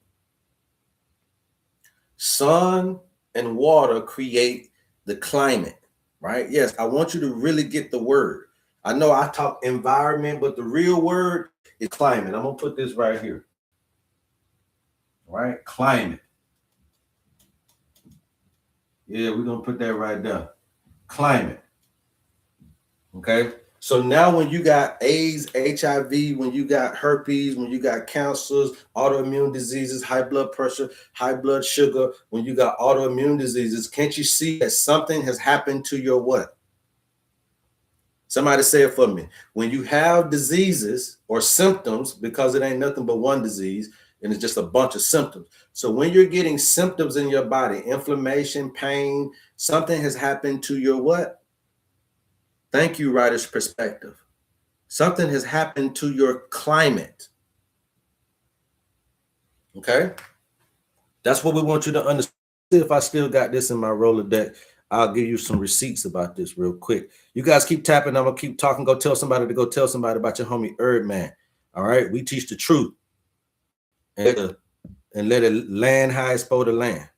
Sun and water create the climate, right? Yes, I want you to really get the word. I know I talk environment, but the real word is climate. I'm going to put this right here. Right? Climate. Yeah, we're going to put that right there. Climate. Okay? So now when you got AIDS, HIV, when you got herpes, when you got cancers, autoimmune diseases, high blood pressure, high blood sugar, when you got autoimmune diseases, can't you see that something has happened to your what? Somebody say it for me. When you have diseases or symptoms, because it ain't nothing but one disease, and it's just a bunch of symptoms. So when you're getting symptoms in your body, inflammation, pain, something has happened to your what? Thank you, writer's perspective. Something has happened to your climate. Okay? That's what we want you to understand. If I still got this in my Rolodex, I'll give you some receipts about this real quick. You guys keep tapping. I'm going to keep talking. Go tell somebody to go tell somebody about your homie HerbMan. All right? We teach the truth. And let it land how it's supposed to land.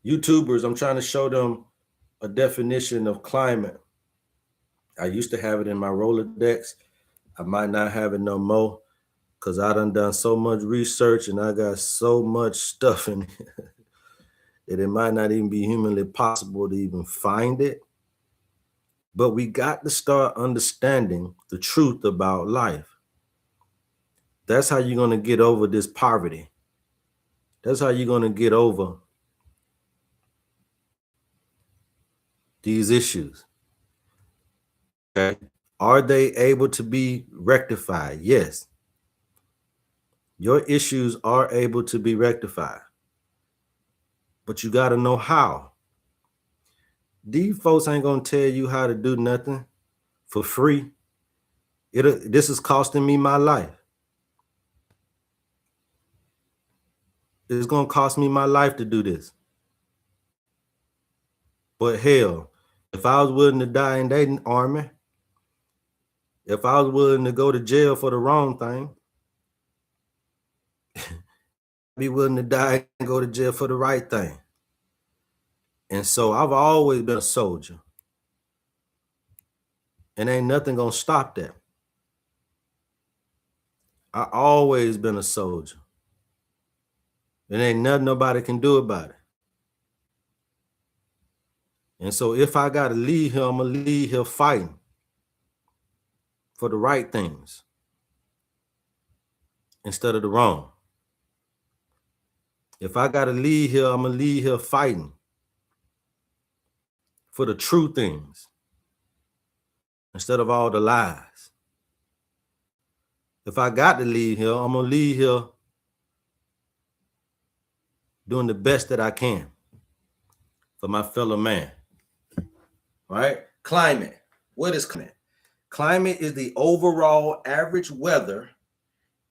YouTubers, I'm trying to show them a definition of climate. I used to have it in my Rolodex. I might not have it no more because I done so much research and I got so much stuff in it that it might not even be humanly possible to even find it. But we got to start understanding the truth about life. That's how you're going to get over this poverty. That's how you're going to get over these issues. Okay. Are they able to be rectified? Yes. Your issues are able to be rectified, but you got to know how. These folks ain't gonna tell you how to do nothing for free. This is costing me my life. It's gonna cost me my life to do this. But hell, if I was willing to die in that army, if I was willing to go to jail for the wrong thing, I'd be willing to die and go to jail for the right thing. And so I've always been a soldier. And ain't nothing gonna stop that. I always been a soldier. And ain't nothing nobody can do about it. And so if I gotta leave here, I'm gonna leave here fighting for the right things instead of the wrong. If I gotta leave here, I'm gonna leave here fighting for the true things instead of all the lies. If I got to leave here, I'm gonna leave here doing the best that I can for my fellow man. Right? Climate. What is climate? Climate is the overall average weather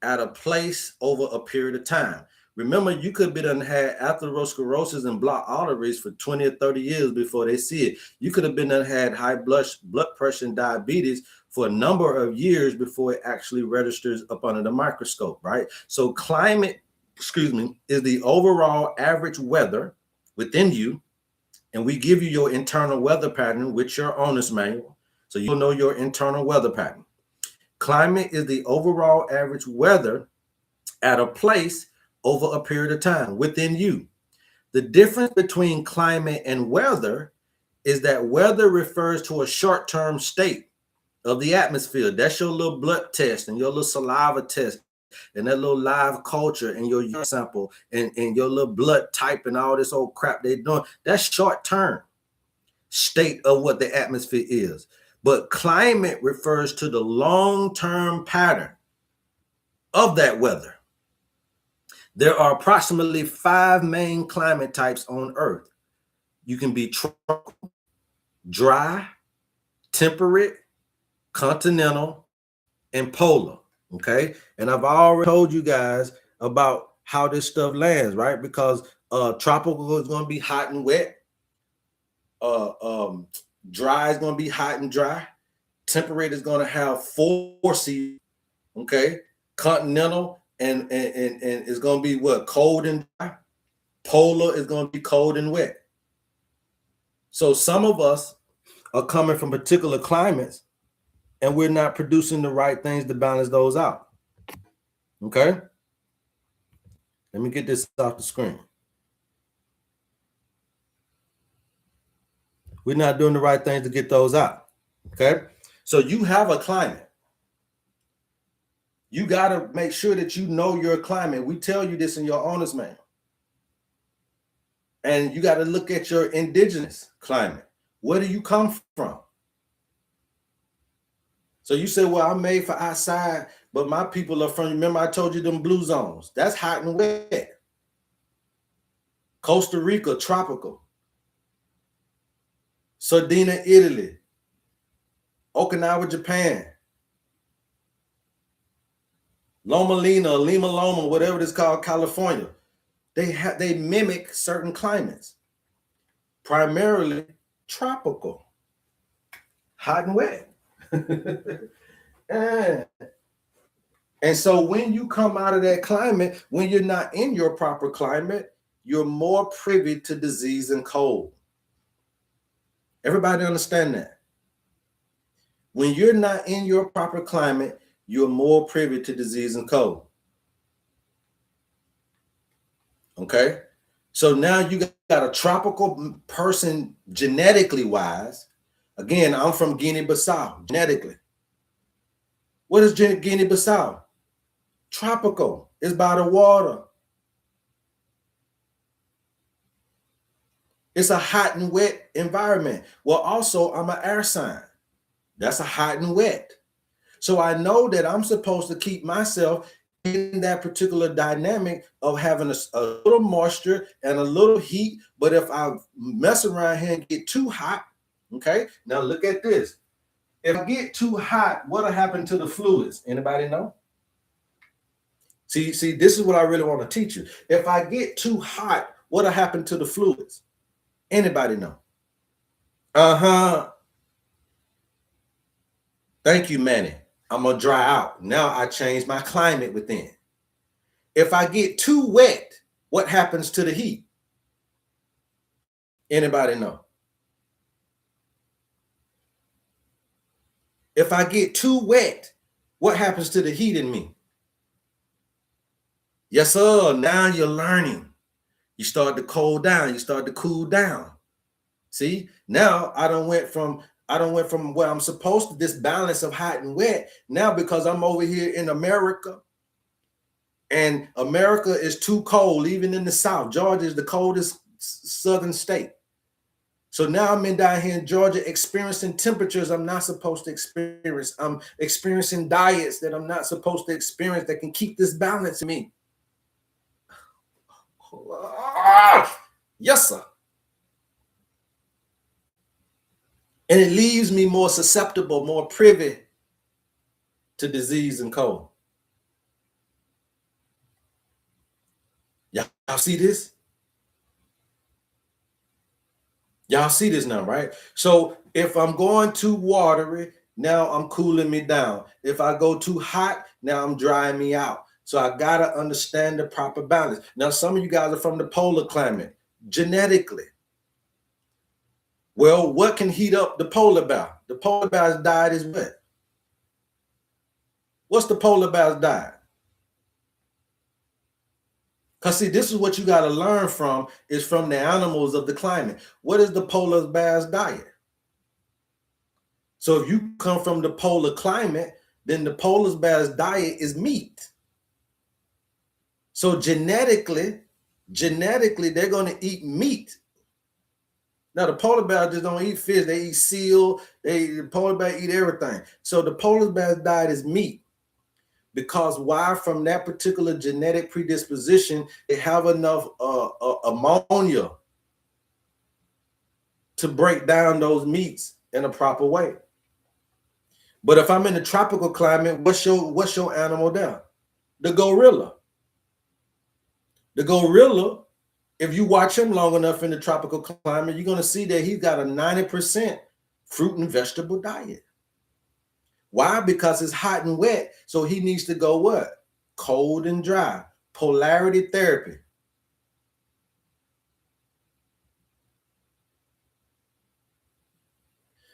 at a place over a period of time. Remember, you could be done had atherosclerosis and blocked arteries for 20 or 30 years before they see it. You could have been done had high blood pressure and diabetes for a number of years before it actually registers up under the microscope, right? So climate, is the overall average weather within you. And we give you your internal weather pattern with your owner's manual. So you'll know your internal weather pattern. Climate is the overall average weather at a place over a period of time within you. The difference between climate and weather is that weather refers to a short-term state of the atmosphere. That's your little blood test and your little saliva test and that little live culture and your urine sample and your little blood type and all this old crap they're doing. That's short-term state of what the atmosphere is. But climate refers to the long-term pattern of that weather. There are approximately 5 main climate types on Earth. You can be tropical, dry, temperate, continental, and polar. Okay. And I've already told you guys about how this stuff lands, right? Because tropical is going to be hot and wet. Dry is going to be hot and dry. Temperate is going to have 4 seasons. Okay. Continental and it's going to be what? Cold and dry. Polar is going to be cold and wet. So some of us are coming from particular climates and we're not producing the right things to balance those out. Okay. Let me get this off the screen. We're not doing the right things to get those out. Okay. So you have a climate. You got to make sure that you know your climate. We tell you this in your owner's manual. And you got to look at your indigenous climate. Where do you come from? So you say, well, I'm made for outside, but my people are from, remember I told you them blue zones. That's hot and wet. Costa Rica, tropical. Sardinia, Italy. Okinawa, Japan. Loma Loma, whatever it is called, California. They mimic certain climates, primarily tropical, hot and wet. and so when you come out of that climate, when you're not in your proper climate, you're more privy to disease and cold. Everybody understand that? When you're not in your proper climate, you're more privy to disease and cold. Okay? So now you got a tropical person genetically wise. Again, I'm from Guinea-Bissau, genetically. What is Guinea-Bissau? Tropical. It's by the water. It's a hot and wet environment. Well, also, I'm an air sign. That's a hot and wet. So I know that I'm supposed to keep myself in that particular dynamic of having a little moisture and a little heat. But if I mess around here and get too hot, okay, now look at this. If I get too hot, what'll happen to the fluids? Anybody know? See, this is what I really want to teach you. If I get too hot, what'll happen to the fluids? Anybody know? Thank you, Manny. I'm gonna dry out. Now I change my climate within. If I get too wet, what happens to the heat? Anybody know? If I get too wet, what happens to the heat in me? Yes, sir. Now you're learning. You start to cool down. You start to cool down. See, now I don't went from where I'm supposed to, this balance of hot and wet. Now, because I'm over here in America, and America is too cold, even in the South. Georgia is the coldest southern state. So now I'm down here in Georgia experiencing temperatures I'm not supposed to experience. I'm experiencing diets that I'm not supposed to experience that can keep this balance in me. Yes, sir. And it leaves me more susceptible, more privy to disease and cold. Y'all see this? Y'all see this now, right? So if I'm going too watery, now I'm cooling me down. If I go too hot, now I'm drying me out. So I got to understand the proper balance. Now, some of you guys are from the polar climate, genetically. Well, what can heat up the polar bear? The polar bear's diet is what? What's the polar bear's diet? Because see, this is what you got to learn from, is from the animals of the climate. What is the polar bear's diet? So if you come from the polar climate, then the polar bear's diet is meat. So genetically, they're going to eat meat. Now, the polar bear just don't eat fish. They eat seal. The polar bear eat everything. So the polar bear's diet is meat. Because why? From that particular genetic predisposition, they have enough ammonia to break down those meats in a proper way. But if I'm in the tropical climate, what's your animal there? The gorilla. The gorilla, if you watch him long enough in the tropical climate, you're going to see that he's got a 90% fruit and vegetable diet. Why? Because it's hot and wet. So he needs to go what? Cold and dry. Polarity therapy.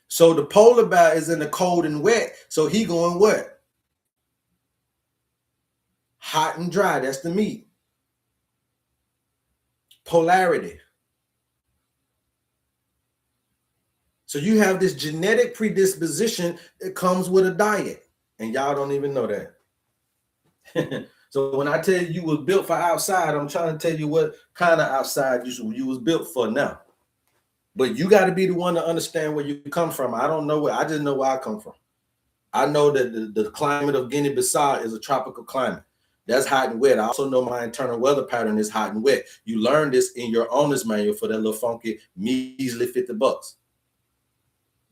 So the polar bear is in the cold and wet. So he going what? Hot and dry. That's the meat. Polarity. So you have this genetic predisposition that comes with a diet, and y'all don't even know that. So when I tell you was built for outside, I'm trying to tell you what kind of outside you was built for now. But you got to be the one to understand where you come from. I don't know I just know where I come from. I know that the climate of Guinea-Bissau is a tropical climate. That's hot and wet. I also know my internal weather pattern is hot and wet. You learn this in your owner's manual for that little funky measly $50.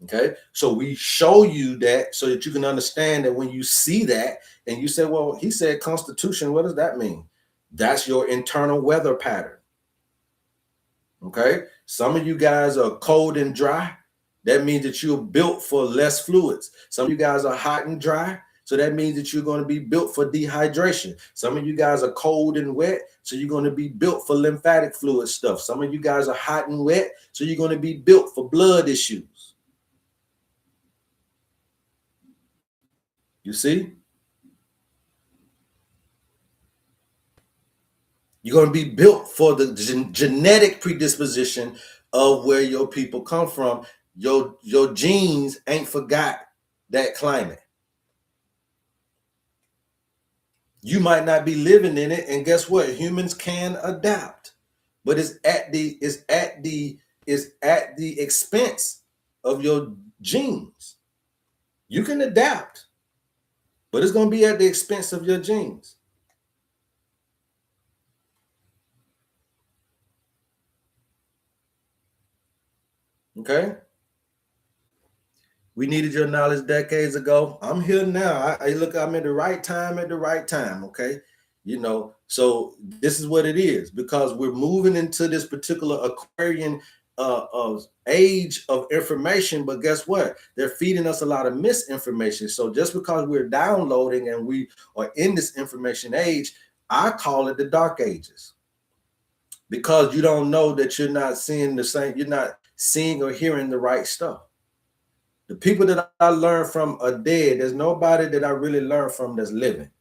Okay, so we show you that so that you can understand that when you see that and you say, well, he said constitution, what does that mean? That's your internal weather pattern. Okay, some of you guys are cold and dry. That means that you're built for less fluids. Some of you guys are hot and dry. So that means that you're going to be built for dehydration. Some of you guys are cold and wet. So you're going to be built for lymphatic fluid stuff. Some of you guys are hot and wet. So you're going to be built for blood issues. You see? You're going to be built for the genetic predisposition of where your people come from. Your genes ain't forgot that climate. You might not be living in it, and guess what? Humans can adapt, but it's at the expense of your genes. You can adapt, but it's going to be at the expense of your genes. Okay? We needed your knowledge decades ago. I'm here now. I look, I'm at the right time at the right time. Okay. So this is what it is, because we're moving into this particular Aquarian age of information. But guess what? They're feeding us a lot of misinformation. So just because we're downloading and we are in this information age, I call it the dark ages, because you don't know that you're not seeing the same, you're not seeing or hearing the right stuff. The people that I learn from are dead. There's nobody that I really learn from that's living.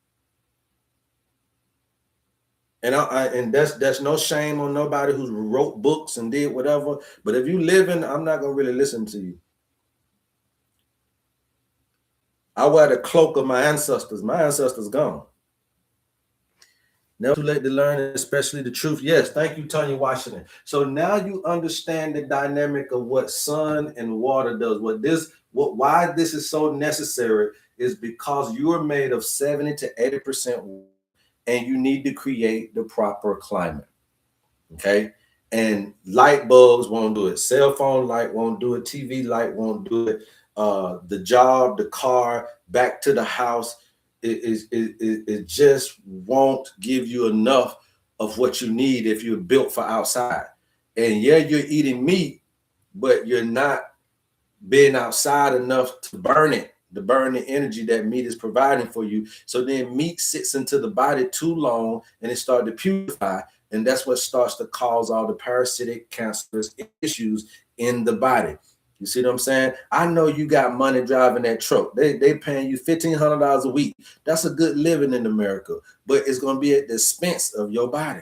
And that's no shame on nobody who wrote books and did whatever. But if you living, I'm not gonna really listen to you. I wear the cloak of my ancestors. My ancestors gone. Never too late to learn, especially the truth. Yes, thank you, Tanya Washington. So now you understand the dynamic of what sun and water does. Why this is so necessary is because you are made of 70 to 80% water, and you need to create the proper climate. Okay. And light bulbs won't do it. Cell phone light won't do it. TV light won't do it. The job, the car, back to the house, it just won't give you enough of what you need if you're built for outside. And yeah, you're eating meat, but you're not being outside enough to burn it, to burn the energy that meat is providing for you. So then meat sits into the body too long and it starts to purify. And that's what starts to cause all the parasitic, cancerous issues in the body. You see what I'm saying? I know you got money driving that truck. They paying you $1,500 a week. That's a good living in America, but it's going to be at the expense of your body.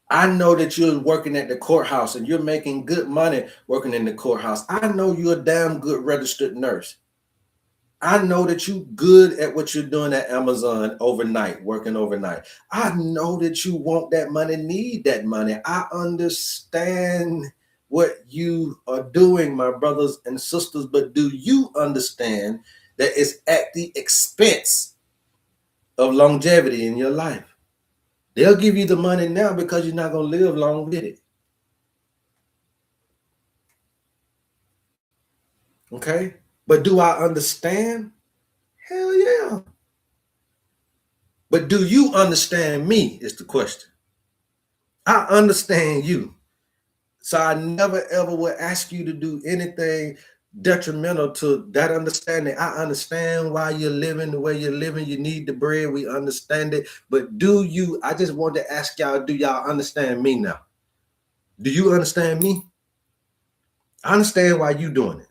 I know that you're working at the courthouse and you're making good money working in the courthouse. I know you're a damn good registered nurse. I know that you're good at what you're doing at Amazon overnight, working overnight. I know that you want that money, need that money. I understand what you are doing, my brothers and sisters, but do you understand that it's at the expense of longevity in your life? They'll give you the money now because you're not going to live long with it. Okay? But do I understand? Hell yeah. But do you understand me is the question. I understand you. So I never ever would ask you to do anything detrimental to that understanding. I understand why you're living the way you're living. You need the bread. We understand it. But I just want to ask y'all, do y'all understand me now? Do you understand me? I understand why you're doing it.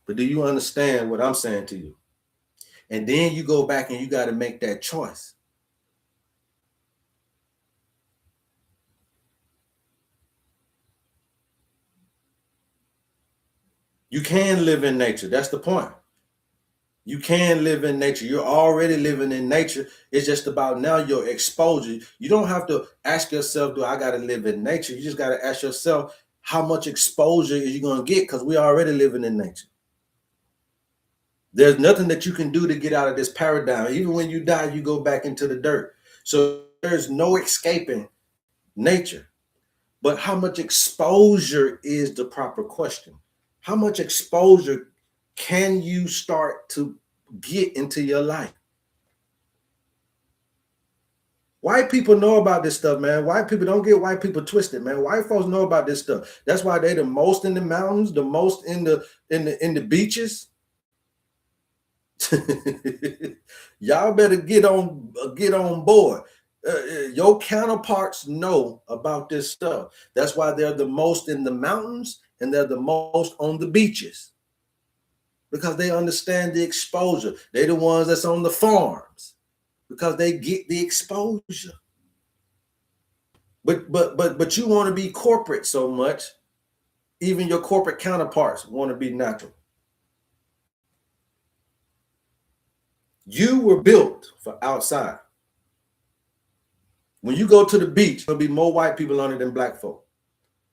But do you understand what I'm saying to you? And then you go back and you got to make that choice. You can live in nature. That's the point. You can live in nature. You're already living in nature. It's just about now your exposure. You don't have to ask yourself, do I got to live in nature? You just got to ask yourself, how much exposure is you going to get? Because we're already living in nature. There's nothing that you can do to get out of this paradigm. Even when you die, you go back into the dirt. So there's no escaping nature. But how much exposure is the proper question? How much exposure can you start to get into your life? White people know about this stuff, man. White people, don't get white people twisted, man. White folks know about this stuff. That's why they the most in the mountains, the most in the beaches. Y'all better get on board. Your counterparts know about this stuff. That's why they're the most in the mountains and they're the most on the beaches, because they understand the exposure. They're the ones that's on the farms because they get the exposure. But you want to be corporate so much, even your corporate counterparts want to be natural. You were built for outside. When you go to the beach, there'll be more white people on it than black folk.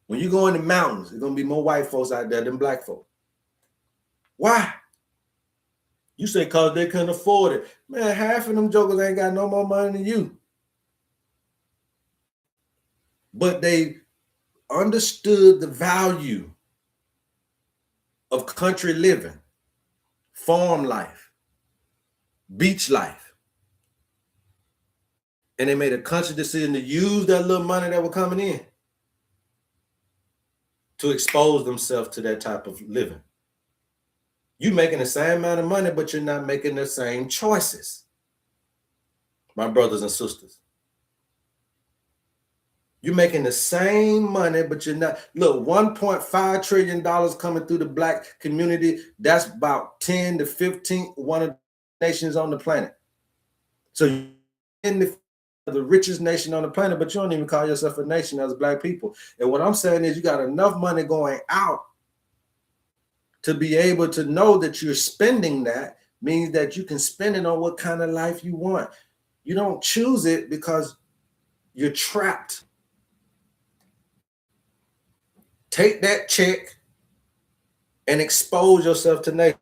When you go in the mountains, there's going to be more white folks out there than black folks. Why? You say because they couldn't afford it. Man, half of them jokers ain't got no more money than you. But they understood the value of country living, farm life, beach life. And they made a conscious decision to use that little money that was coming in to expose themselves to that type of living. You're making the same amount of money, but you're not making the same choices, my brothers and sisters. You're making the same money, but you're not. Look, $1.5 trillion coming through the black community. That's about 10 to 15, one of the nations on the planet. So you're in the richest nation on the planet, but you don't even call yourself a nation as black people. And what I'm saying is you got enough money going out to be able to know that you're spending that means that you can spend it on what kind of life you want. You don't choose it because you're trapped. Take that check and expose yourself to nature.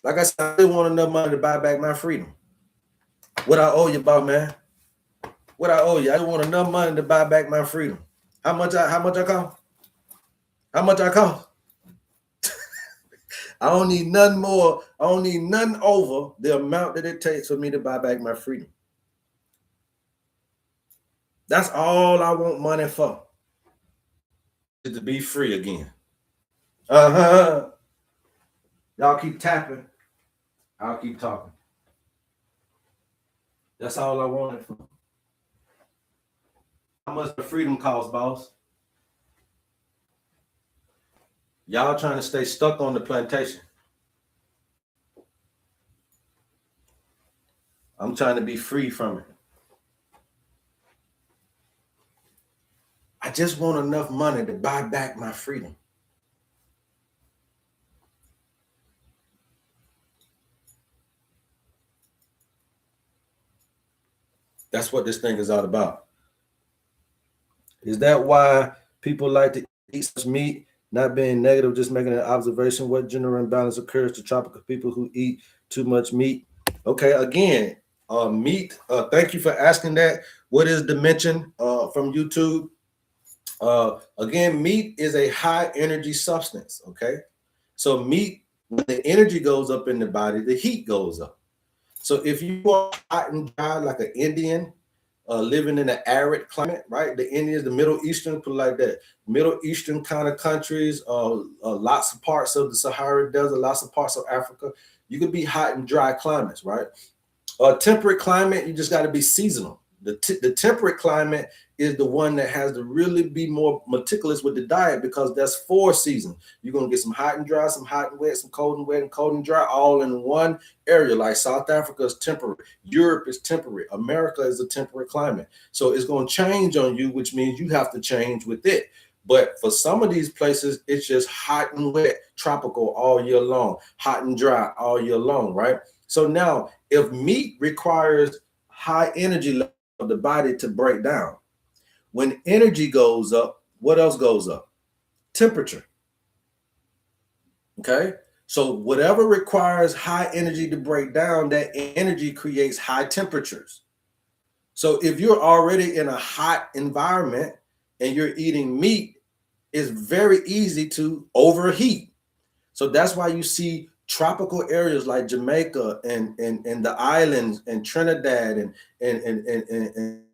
Like I said, I still want enough money to buy back my freedom. What I owe you, about, man? What I owe you? I want enough money to buy back my freedom. How much I cost? How much I cost? I don't need nothing more. I don't need nothing over the amount that it takes for me to buy back my freedom. That's all I want money for. Is to be free again. Y'all keep tapping. I'll keep talking. That's all I wanted for. How much the freedom cost, boss? Y'all trying to stay stuck on the plantation. I'm trying to be free from it. I just want enough money to buy back my freedom. That's what this thing is all about. Is that why people like to eat such meat? Not being negative, just making an observation. What general imbalance occurs to tropical people who eat too much meat? Okay, again, meat. Thank you for asking that. What is dimension from YouTube? Again, meat is a high energy substance. Okay, so meat, when the energy goes up in the body, the heat goes up. So if you are hot and dry like an Indian, living in an arid climate, right? The Indians, the Middle Eastern, put it like that. Middle Eastern kind of countries, lots of parts of the Sahara Desert, lots of parts of Africa. You could be hot and dry climates, right? Temperate climate, you just got to be seasonal. The temperate climate is the one that has to really be more meticulous with the diet because that's 4 seasons. You're going to get some hot and dry, some hot and wet, some cold and wet, and cold and dry, all in one area. Like South Africa is temperate. Europe is temperate. America is a temperate climate. So it's going to change on you, which means you have to change with it. But for some of these places, it's just hot and wet, tropical all year long, hot and dry all year long, right? So now, if meat requires high energy level of the body to break down, when energy goes up, what else goes up? Temperature. Okay? So whatever requires high energy to break down, that energy creates high temperatures. So if you're already in a hot environment and you're eating meat, it's very easy to overheat. So that's why you see tropical areas like Jamaica and the islands and Trinidad and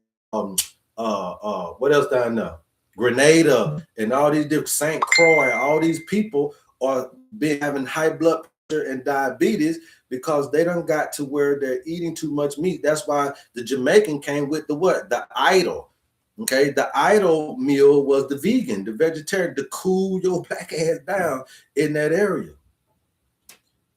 what else down there? Grenada and all these different St. Croix, all these people are having high blood pressure and diabetes because they done got to where they're eating too much meat. That's why the Jamaican came with the what? The idol. Okay, the idol meal was the vegan, the vegetarian, to cool your black ass down in that area.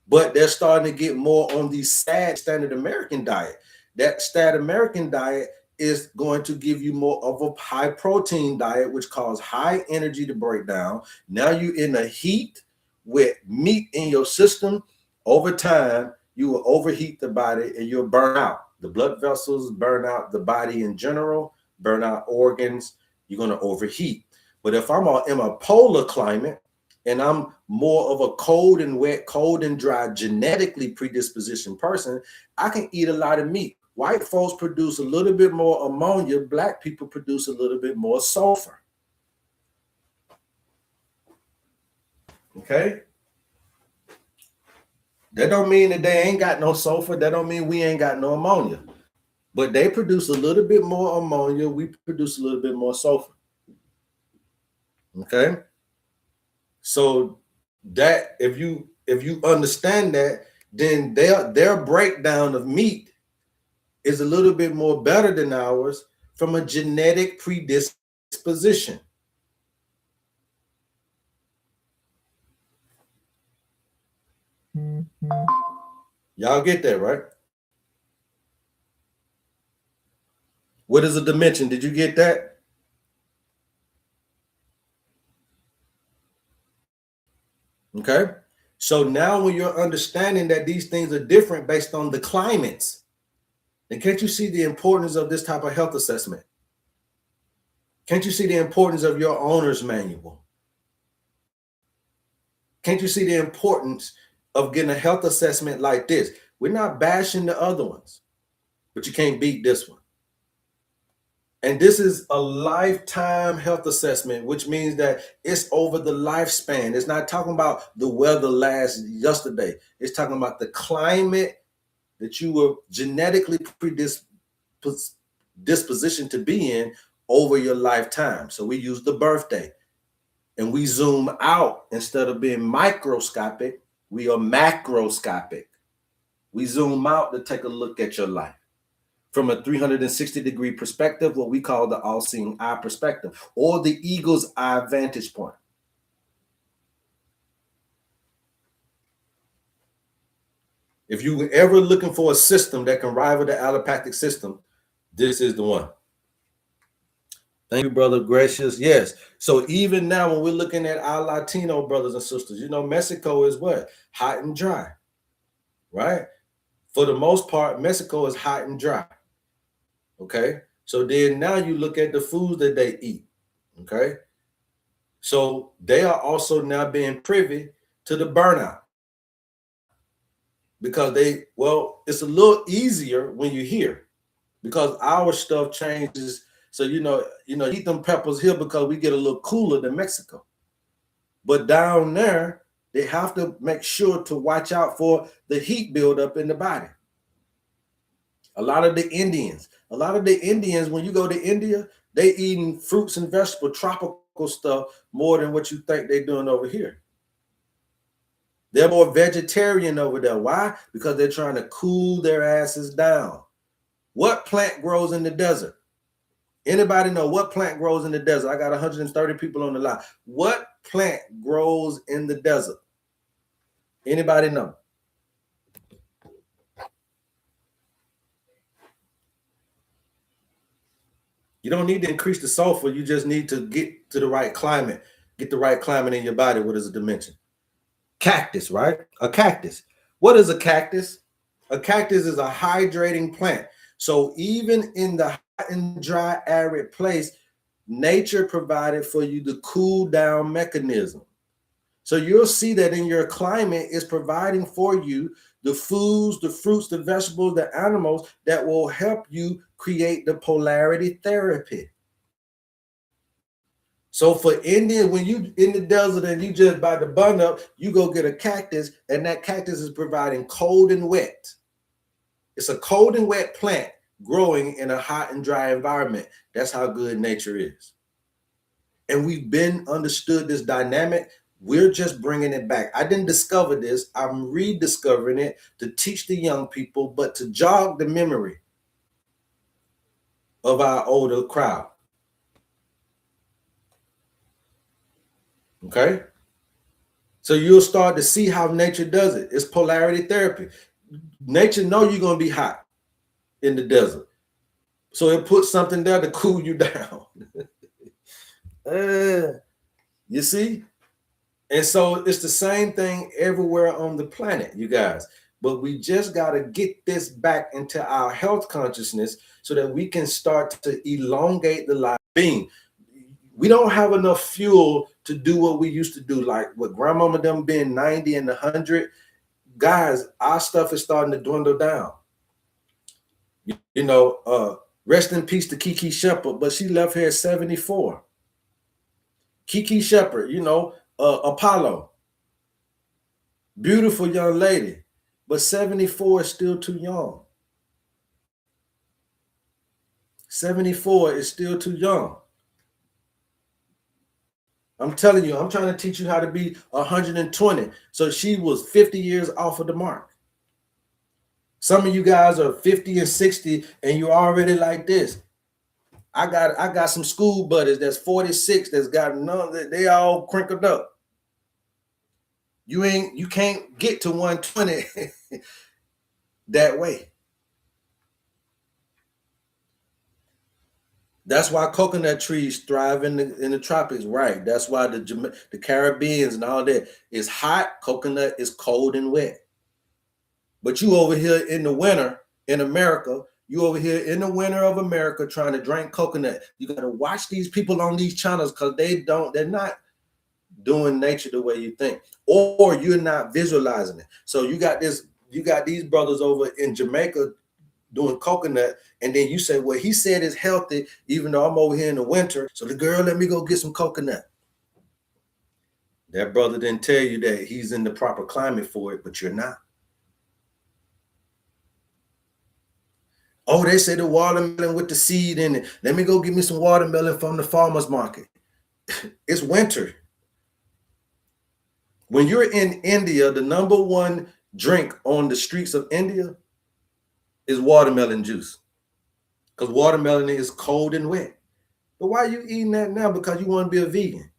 But they're starting to get more on the sad standard American diet. That standard American diet is going to give you more of a high protein diet, which causes high energy to break down. Now you're in the heat with meat in your system. Over time, you will overheat the body and you'll burn out. The blood vessels burn out the body in general, burn out organs. You're going to overheat. But if I'm in a polar climate and I'm more of a cold and wet, cold and dry, genetically predispositioned person, I can eat a lot of meat. White folks produce a little bit more ammonia. Black people produce a little bit more sulfur. Okay? That don't mean that they ain't got no sulfur. That don't mean we ain't got no ammonia. But they produce a little bit more ammonia. We produce a little bit more sulfur. Okay? So that if you understand that, then their breakdown of meat is a little bit more better than ours from a genetic predisposition. Y'all get that, right? What is a dimension? Did you get that? Okay. So now when you're understanding that these things are different based on the climates, then can't you see the importance of this type of health assessment? Can't you see the importance of your owner's manual? Can't you see the importance of getting a health assessment like this? We're not bashing the other ones, but you can't beat this one. And this is a lifetime health assessment, which means that it's over the lifespan. It's not talking about the weather last yesterday. It's talking about the climate that you were genetically predispositioned to be in over your lifetime. So we use the birthday and we zoom out. Instead of being microscopic, we are macroscopic. We zoom out to take a look at your life from a 360-degree perspective, what we call the all-seeing eye perspective, or the eagle's eye vantage point. If you were ever looking for a system that can rival the allopathic system, this is the one. Thank you, brother Gracious. Yes. So even now, when we're looking at our Latino brothers and sisters, you know, Mexico is what? Hot and dry, right? For the most part, Mexico is hot and dry. Okay. So then now you look at the foods that they eat. Okay. So they are also now being privy to the burnout because it's a little easier when you're here because our stuff changes. So, you know, eat them peppers here because we get a little cooler than Mexico. But down there, they have to make sure to watch out for the heat buildup in the body. A lot of the Indians, when you go to India, they eating fruits and vegetables, tropical stuff more than what you think they're doing over here. They're more vegetarian over there. Why? Because they're trying to cool their asses down. What plant grows in the desert? Anybody know what plant grows in the desert? I got 130 people on the line. What plant grows in the desert? Anybody know? You don't need to increase the sulfur. You just need to get to the right climate. Get the right climate in your body. What is a dimension? Cactus, right? A cactus. What is a cactus? A cactus is a hydrating plant. So even in the hot and dry, arid place, nature provided for you the cool down mechanism. So you'll see that in your climate is providing for you the foods, the fruits, the vegetables, the animals that will help you create the polarity therapy. So for Indian, when you in the desert and you just by the bun up, you go get a cactus, and that cactus is providing cold and wet. It's a cold and wet plant growing in a hot and dry environment. That's how good nature is. And we've been understood this dynamic. We're just bringing it back. I didn't discover this. I'm rediscovering it to teach the young people, but to jog the memory of our older crowd. Okay? So you'll start to see how nature does it. It's polarity therapy. Nature know you're going to be hot in the desert. So it puts something there to cool you down. You see? And so it's the same thing everywhere on the planet, you guys. But we just got to get this back into our health consciousness so that we can start to elongate the life being. We don't have enough fuel to do what we used to do. Like with grandmama them being 90 and 100, guys, our stuff is starting to dwindle down. You know, rest in peace to Kiki Shepard, but she left here at 74. Kiki Shepard, you know, Apollo, beautiful young lady, but 74 is still too young. 74 is still too young. I'm telling you, I'm trying to teach you how to be 120. So she was 50 years off of the mark. Some of you guys are 50 and 60 and you're already like this. I got some school buddies that's 46 that's got none, they all crinkled up. You can't get to 120 that way. That's why coconut trees thrive in the tropics, right? That's why the Caribbeans and all that is hot. Coconut is cold and wet. But you over here in the winter in America, you over here in the winter of America trying to drink coconut. You got to watch these people on these channels because they're not doing nature the way you think, or you're not visualizing it. So you got these brothers over in Jamaica doing coconut, and then you say, well, he said it's healthy, even though I'm over here in the winter. So the girl, let me go get some coconut. That brother didn't tell you that he's in the proper climate for it, but you're not. Oh, they say the watermelon with the seed in it. Let me go get me some watermelon from the farmer's market. It's winter. When you're in India, the number one drink on the streets of India is watermelon juice. Because watermelon is cold and wet. But why are you eating that now? Because you want to be a vegan.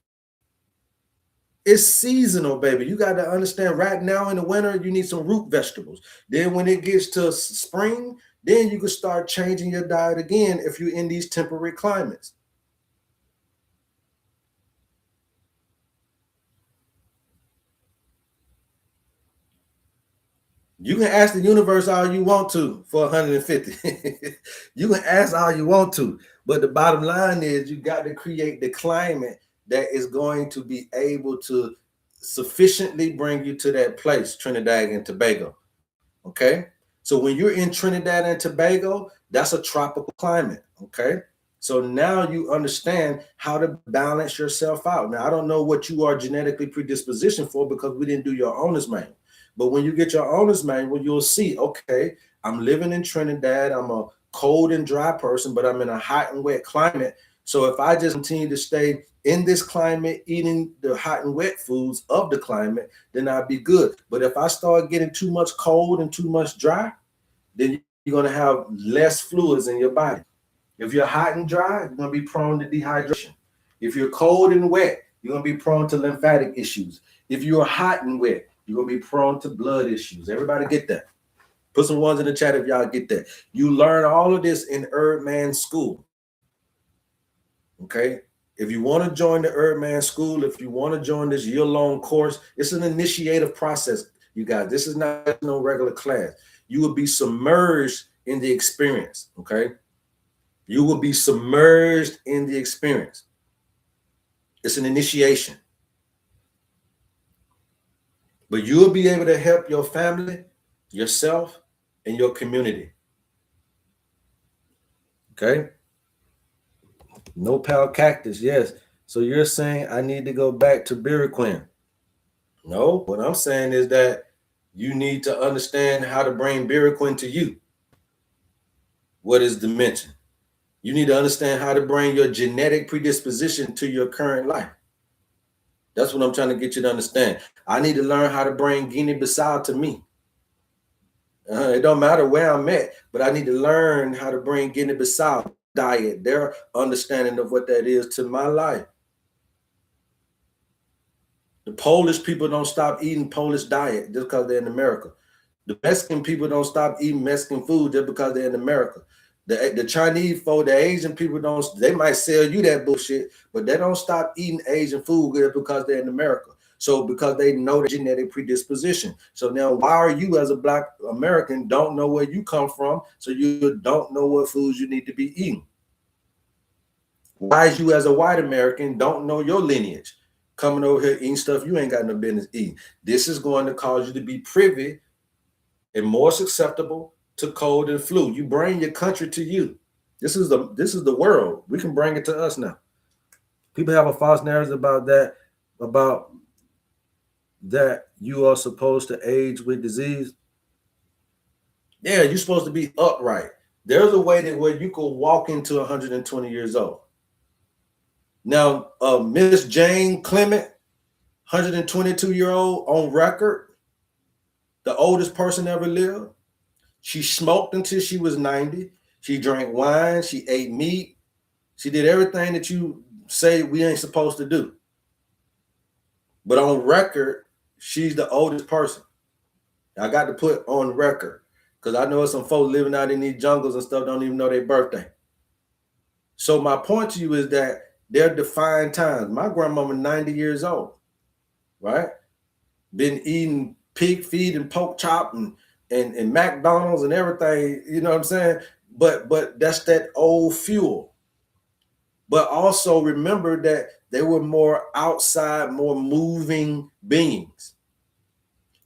It's seasonal, baby. You got to understand right now in the winter, you need some root vegetables. Then when it gets to spring, then you can start changing your diet again if you're in these temperate climates. You can ask the universe all you want to for 150. You can ask all you want to, but the bottom line is you got to create the climate that is going to be able to sufficiently bring you to that place, Trinidad and Tobago. Okay? So when you're in Trinidad and Tobago, that's a tropical climate. Okay? So now you understand how to balance yourself out. Now, I don't know what you are genetically predispositioned for because we didn't do your owner's manual. But when you get your owner's manual, you'll see, okay, I'm living in Trinidad. I'm a cold and dry person, but I'm in a hot and wet climate. So if I just continue to stay in this climate, eating the hot and wet foods of the climate, then I'll be good. But if I start getting too much cold and too much dry, then you're going to have less fluids in your body. If you're hot and dry, you're going to be prone to dehydration. If you're cold and wet, you're going to be prone to lymphatic issues. If you're hot and wet, you're going to be prone to blood issues. Everybody get that? Put some ones in the chat if y'all get that. You learn all of this in HerbMan School. Okay? If you want to join the HerbMan School, if you want to join this year-long course, it's an initiative process, you guys. This is not no regular class. You will be submerged in the experience, okay? You will be submerged in the experience. It's an initiation. But you'll be able to help your family, yourself, and your community. Okay? No pal cactus, yes. So you're saying I need to go back to Biriquin. No, what I'm saying is that you need to understand how to bring Biriquin to you. What is dimension? You need to understand how to bring your genetic predisposition to your current life. That's what I'm trying to get you to understand. I need to learn how to bring Guinea-Bissau to me. It don't matter where I'm at, but I need to learn how to bring Guinea-Bissau diet, their understanding of what that is to my life. The Polish people don't stop eating Polish diet just because they're in America. The Mexican people don't stop eating Mexican food just because they're in America. The Chinese folk, the Asian people they might sell you that bullshit, but they don't stop eating Asian food just because they're in America. So because they know the genetic predisposition. So now why are you as a Black American don't know where you come from, so you don't know what foods you need to be eating? Why is you as a white American don't know your lineage? Coming over here eating stuff you ain't got no business eating. This is going to cause you to be privy and more susceptible to cold and flu. You bring your country to you. This is the world. We can bring it to us now. People have a false narrative about that you are supposed to age with disease. Yeah, you're supposed to be upright. There's a way that where you could walk into 120 years old. Now, Miss Jane Clement, 122-year-old on record, the oldest person ever lived. She smoked until she was 90. She drank wine. She ate meat. She did everything that you say we ain't supposed to do. But on record, she's the oldest person. I got to put on record because I know some folks living out in these jungles and stuff don't even know their birthday. So my point to you is that they're defined times. My grandmama 90 years old, right? Been eating pig feet and pork chop and McDonald's and everything, you know what I'm saying? But that's that old fuel. But also remember that they were more outside, more moving beings.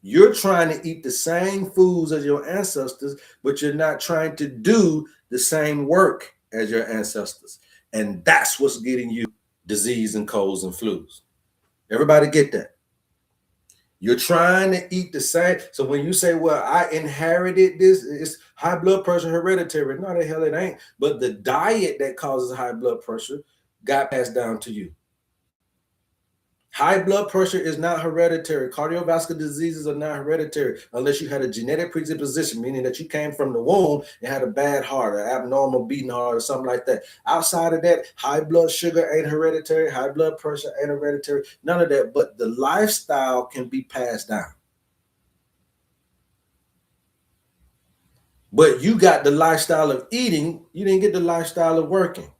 You're trying to eat the same foods as your ancestors, but you're not trying to do the same work as your ancestors. And that's what's getting you disease and colds and flus. Everybody get that? You're trying to eat the same. So when you say, well, I inherited this, it's high blood pressure hereditary. No, the hell it ain't. But the diet that causes high blood pressure got passed down to you. High blood pressure is not hereditary. Cardiovascular diseases are not hereditary unless you had a genetic predisposition, meaning that you came from the womb and had a bad heart, an abnormal beating heart, or something like that. Outside of that, high blood sugar ain't hereditary. High blood pressure ain't hereditary. None of that. But the lifestyle can be passed down. But you got the lifestyle of eating. You didn't get the lifestyle of working.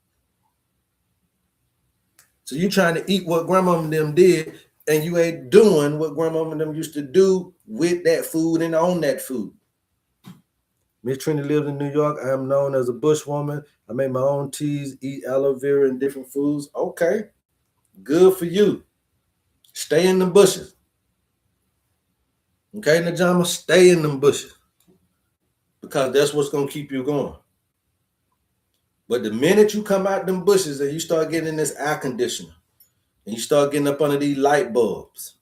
So you trying to eat what grandma and them did, and you ain't doing what grandma and them used to do with that food and on that food. Miss Trini lives in New York. I am known as a bushwoman. I make my own teas, eat aloe vera and different foods. Okay, good for you. Stay in the bushes. Okay, Najama, stay in them bushes because that's what's going to keep you going. But the minute you come out them bushes and you start getting in this air conditioner, and you start getting up under these light bulbs,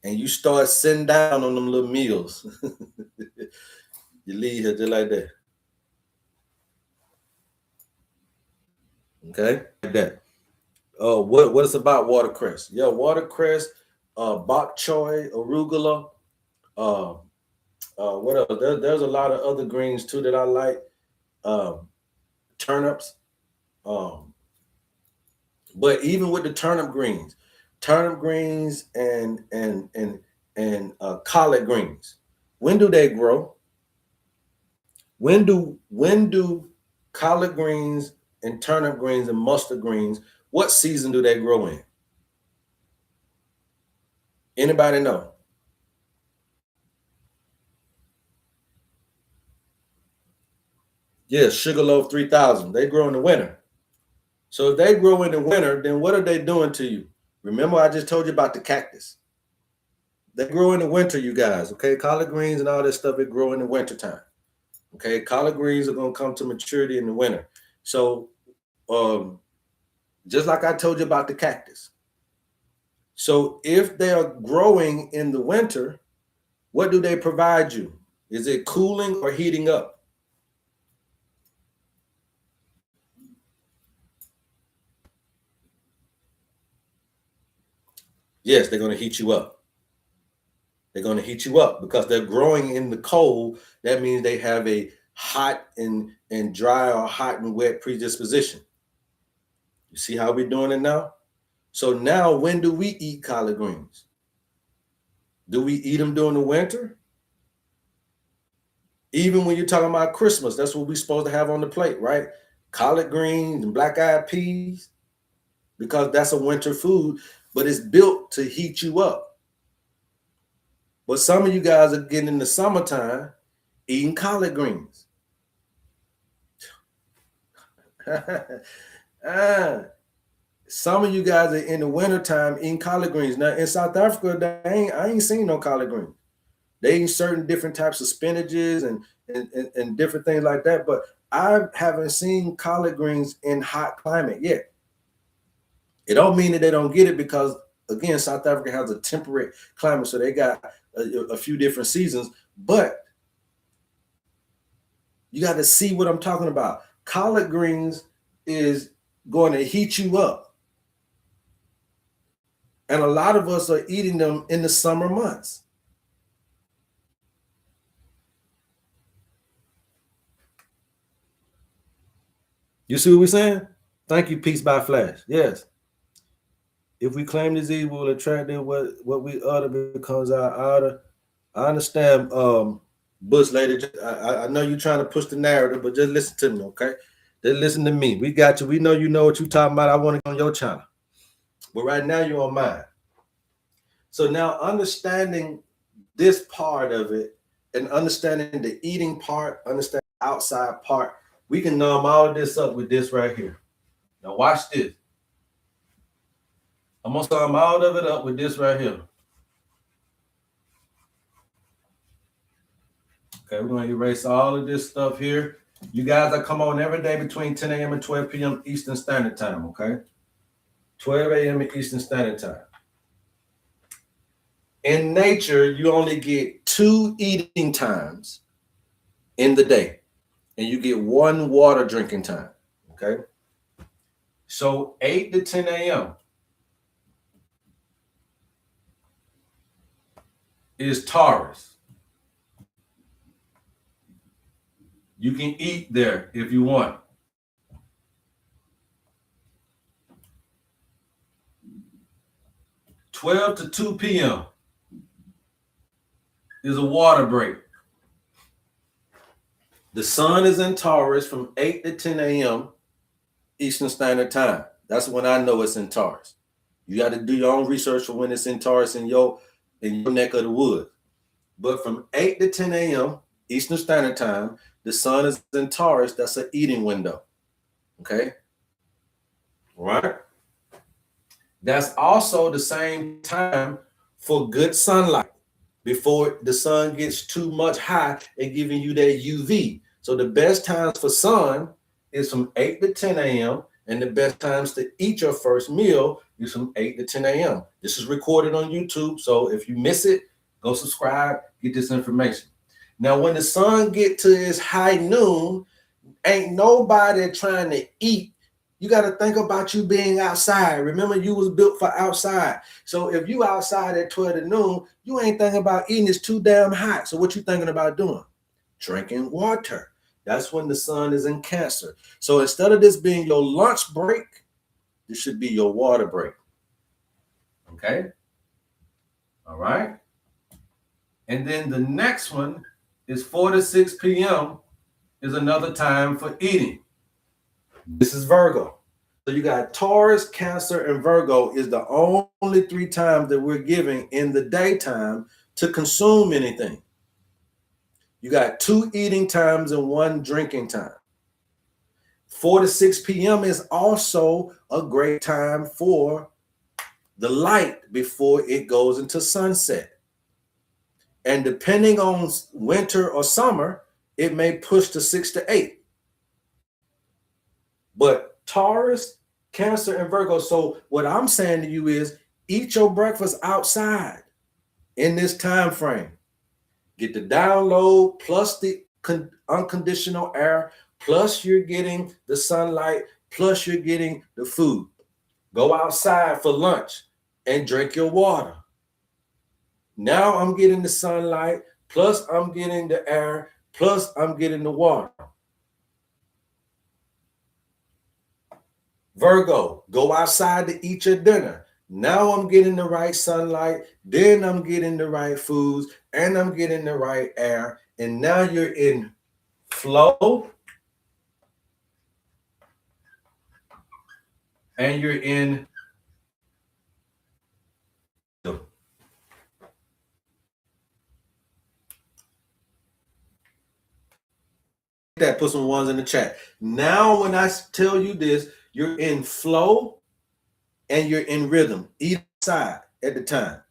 and you start sitting down on them little meals, you leave here just like that. Okay, like that. What is about watercress? Yeah, watercress, bok choy, arugula. What else? There's a lot of other greens too that I like. Turnips. But even with the turnip greens and collard greens, when do they grow? When do collard greens and turnip greens and mustard greens, what season do they grow in? Anybody know? Yes, Sugarloaf 3000. They grow in the winter. So if they grow in the winter, then what are they doing to you? Remember, I just told you about the cactus. They grow in the winter, you guys. Okay, collard greens and all this stuff, it grow in the wintertime. Okay, collard greens are going to come to maturity in the winter. So just like I told you about the cactus. So if they are growing in the winter, what do they provide you? Is it cooling or heating up? Yes, they're going to heat you up. They're going to heat you up because they're growing in the cold. That means they have a hot and dry or hot and wet predisposition. You see how we're doing it now? So now when do we eat collard greens? Do we eat them during the winter? Even when you're talking about Christmas, that's what we're supposed to have on the plate, right? Collard greens and black-eyed peas, because that's a winter food, but it's built to heat you up. But some of you guys are getting in the summertime eating collard greens. Some of you guys are in the wintertime eating collard greens. Now in South Africa, I ain't seen no collard greens. They eat certain different types of spinaches and different things like that. But I haven't seen collard greens in hot climate yet. It don't mean that they don't get it, because again, South Africa has a temperate climate, so they got a few different seasons. But you got to see what I'm talking about. Collard greens is going to heat you up. And a lot of us are eating them in the summer months. You see what we're saying? Thank you, Peace by Flash. Yes. If we claim disease, we will attract it. What we utter becomes our outer. I understand, Bush lady. I know you're trying to push the narrative, but just listen to me, okay? Just listen to me. We got you. We know you know what you're talking about. I want to go on your channel. But right now you're on mine. So now understanding this part of it and understanding the eating part, understanding the outside part, we can numb all of this up with this right here. Now watch this. I'm gonna sum all of it up with this right here. Okay, we're gonna erase all of this stuff here. You guys are come on every day between 10 a.m. and 12 p.m. Eastern Standard Time, okay? 12 a.m. Eastern Standard Time. In nature, you only get 2 eating times in the day, and you get 1 water drinking time, okay? So 8 to 10 a.m. is Taurus. You can eat there if you want. 12 to 2 p.m. is a water break. The sun is in Taurus from 8 to 10 a.m. Eastern Standard Time. That's when I know it's in Taurus. You got to do your own research for when it's in Taurus in your neck of the woods. But from 8 to 10 a.m. Eastern Standard Time, the sun is in Taurus. That's an eating window. Okay? All right? That's also the same time for good sunlight before the sun gets too much high and giving you that UV. So the best times for sun is from 8 to 10 a.m. and the best times to eat your first meal is from 8 to 10 a.m. This is recorded on YouTube, so if you miss it, go subscribe, get this information. Now, when the sun get to its high noon, ain't nobody trying to eat. You got to think about you being outside. Remember, you was built for outside. So if you outside at 12 to noon, you ain't thinking about eating. It's too damn hot. So what you thinking about doing? Drinking water. That's when the sun is in Cancer. So instead of this being your lunch break, this should be your water break. Okay? All right? And then the next one is 4 to 6 p.m. is another time for eating. This is Virgo. So you got Taurus, Cancer, and Virgo is the only 3 times that we're giving in the daytime to consume anything. You got 2 eating times and 1 drinking time. 4 to 6 p.m. is also a great time for the light before it goes into sunset. And depending on winter or summer, it may push to 6 to 8. But Taurus, Cancer, and Virgo. So what I'm saying to you is eat your breakfast outside in this time frame. Get the download plus the unconditional air, plus you're getting the sunlight, plus you're getting the food. Go outside for lunch and drink your water. Now I'm getting the sunlight, plus I'm getting the air, plus I'm getting the water. Virgo, go outside to eat your dinner. Now I'm getting the right sunlight, then I'm getting the right foods, and I'm getting the right air. And now you're in flow, and you're in that. Put some ones in the chat. Now, when I tell you this, you're in flow, and you're in rhythm, eat outside at the time.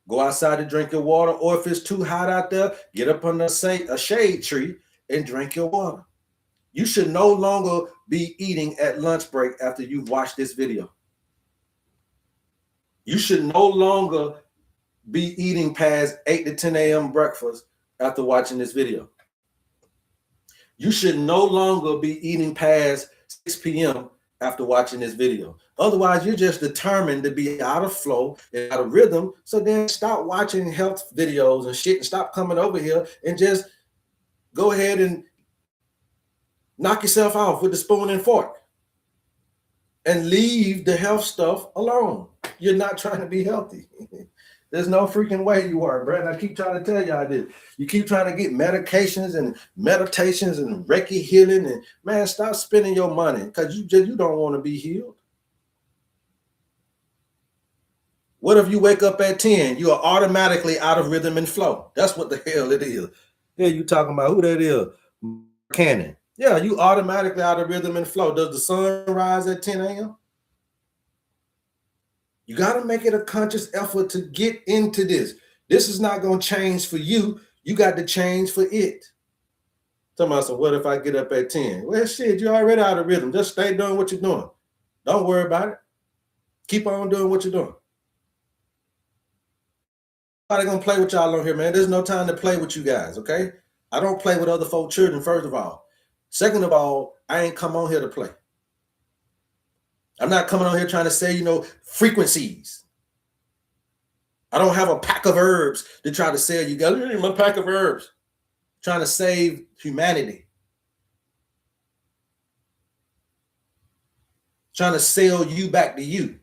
Go outside to drink your water, or if it's too hot out there, get up under a shade tree and drink your water. You should no longer be eating at lunch break after you've watched this video. You should no longer be eating past 8 to 10 a.m. breakfast after watching this video. You should no longer be eating past 6 p.m. after watching this video. Otherwise, you're just determined to be out of flow and out of rhythm. So then stop watching health videos and shit and stop coming over here and just go ahead and knock yourself off with the spoon and fork and leave the health stuff alone. You're not trying to be healthy. There's no freaking way you are, Brad. I keep trying to tell y'all this. You keep trying to get medications and meditations and Reiki healing, and man, stop spending your money because you don't want to be healed. What if you wake up at 10? You are automatically out of rhythm and flow. That's what the hell it is. Yeah, you talking about who that is? Cannon. Yeah, you automatically out of rhythm and flow. Does the sun rise at 10 a.m.? You got to make it a conscious effort to get into this. This is not going to change for you. You got to change for it. Somebody said, what if I get up at 10? Well, shit, you're already out of rhythm. Just stay doing what you're doing. Don't worry about it. Keep on doing what you're doing. Nobody going to play with y'all on here, man. There's no time to play with you guys, okay? I don't play with other folk children, first of all. Second of all, I ain't come on here to play. I'm not coming on here trying to say, frequencies. I don't have a pack of herbs to try to sell you guys. My pack of herbs. Trying to save humanity. Trying to sell you back to you.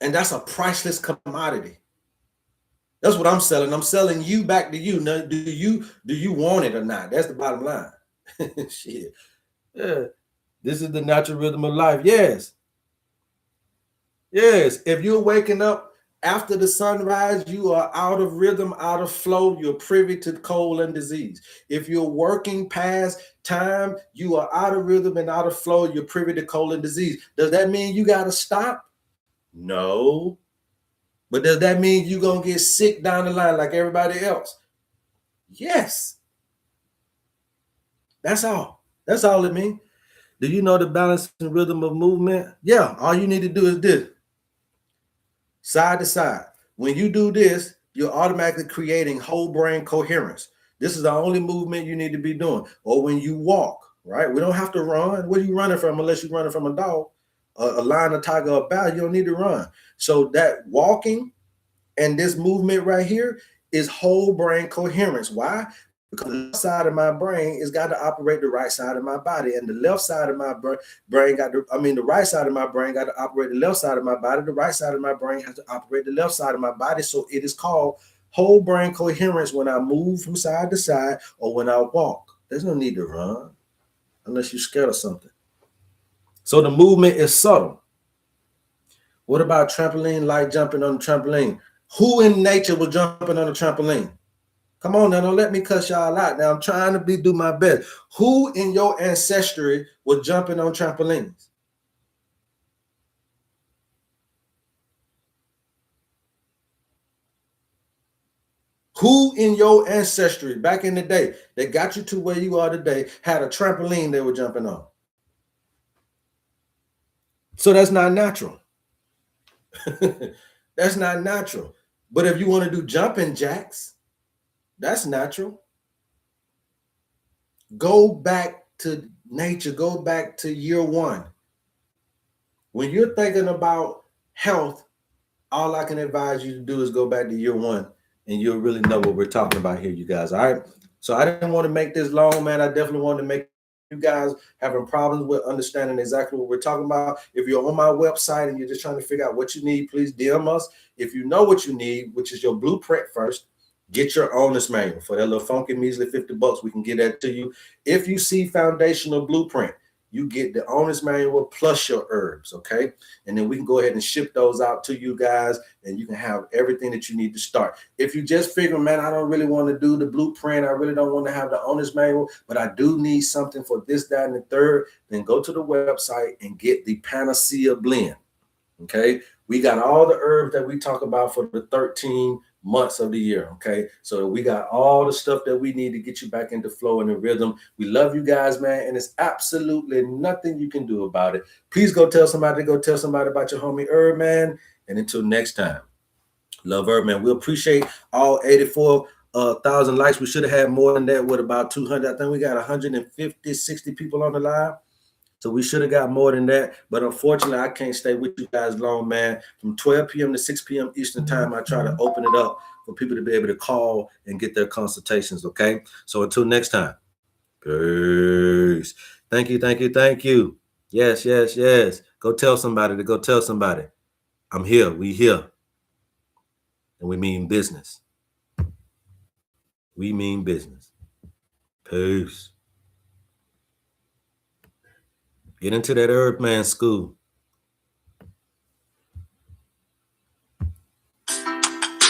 And that's a priceless commodity. That's what I'm selling. I'm selling you back to you. Now, do you want it or not? That's the bottom line. Shit. Yeah. This is the natural rhythm of life. Yes. Yes. If you're waking up after the sunrise, you are out of rhythm, out of flow. You're privy to cold and disease. If you're working past time, you are out of rhythm and out of flow. You're privy to cold and disease. Does that mean you got to stop? No. But does that mean you're going to get sick down the line like everybody else? Yes. That's all. That's all it means. Do you know the balance and rhythm of movement? Yeah, all you need to do is this. Side to side. When you do this, you're automatically creating whole brain coherence. This is the only movement you need to be doing. Or when you walk, right? We don't have to run. What are you running from unless you're running from a dog, a lion, a tiger, a bear? You don't need to run. So that walking and this movement right here is whole brain coherence. Why? Because the left side of my brain has got to operate the right side of my body, and the left side of my brain the right side of my brain got to operate the left side of my body. The right side of my brain has to operate the left side of my body. So it is called whole brain coherence when I move from side to side or when I walk. There's no need to run unless you're scared of something. So the movement is subtle. What about trampoline, like jumping on the trampoline? Who in nature was jumping on the trampoline? Come on now, don't let me cuss y'all out. Now I'm trying to do my best. Who in your ancestry was jumping on trampolines? Who in your ancestry back in the day that got you to where you are today had a trampoline they were jumping on? So that's not natural. That's not natural. But if you want to do jumping jacks, that's natural. Go back to nature. Go back to year one. When you're thinking about health, all I can advise you to do is go back to year one, and you'll really know what we're talking about here, you guys. All right. So I didn't want to make this long, man. I definitely wanted to make you guys having problems with understanding exactly what we're talking about. If you're on my website and you're just trying to figure out what you need, please DM us. If you know what you need, which is your blueprint first, get your owner's manual for that little funky measly $50. We can get that to you. If you see foundational blueprint, you get the owner's manual plus your herbs, okay? And then we can go ahead and ship those out to you guys, and you can have everything that you need to start. If you just figure, man, I don't really want to do the blueprint, I really don't want to have the owner's manual, but I do need something for this, that, and the third, then go to the website and get the Panacea Blend. Okay, we got all the herbs that we talk about for the 13 months of the year. Okay, so we got all the stuff that we need to get you back into flow and the rhythm. We love you guys, man, and it's absolutely nothing you can do about it. Please go tell somebody about your homie HerbMan. And until next time, love HerbMan. We appreciate all 84,000 likes. We should have had more than that with about 200. I think we got 150, 60 people on the live. So we should have got more than that. But unfortunately, I can't stay with you guys long, man. From 12 p.m. to 6 p.m. Eastern time, I try to open it up for people to be able to call and get their consultations, okay? So until next time, peace. Thank you, thank you, thank you. Yes, yes, yes. Go tell somebody to go tell somebody. I'm here. We here. And we mean business. We mean business. Peace. Get into that HerbMan school.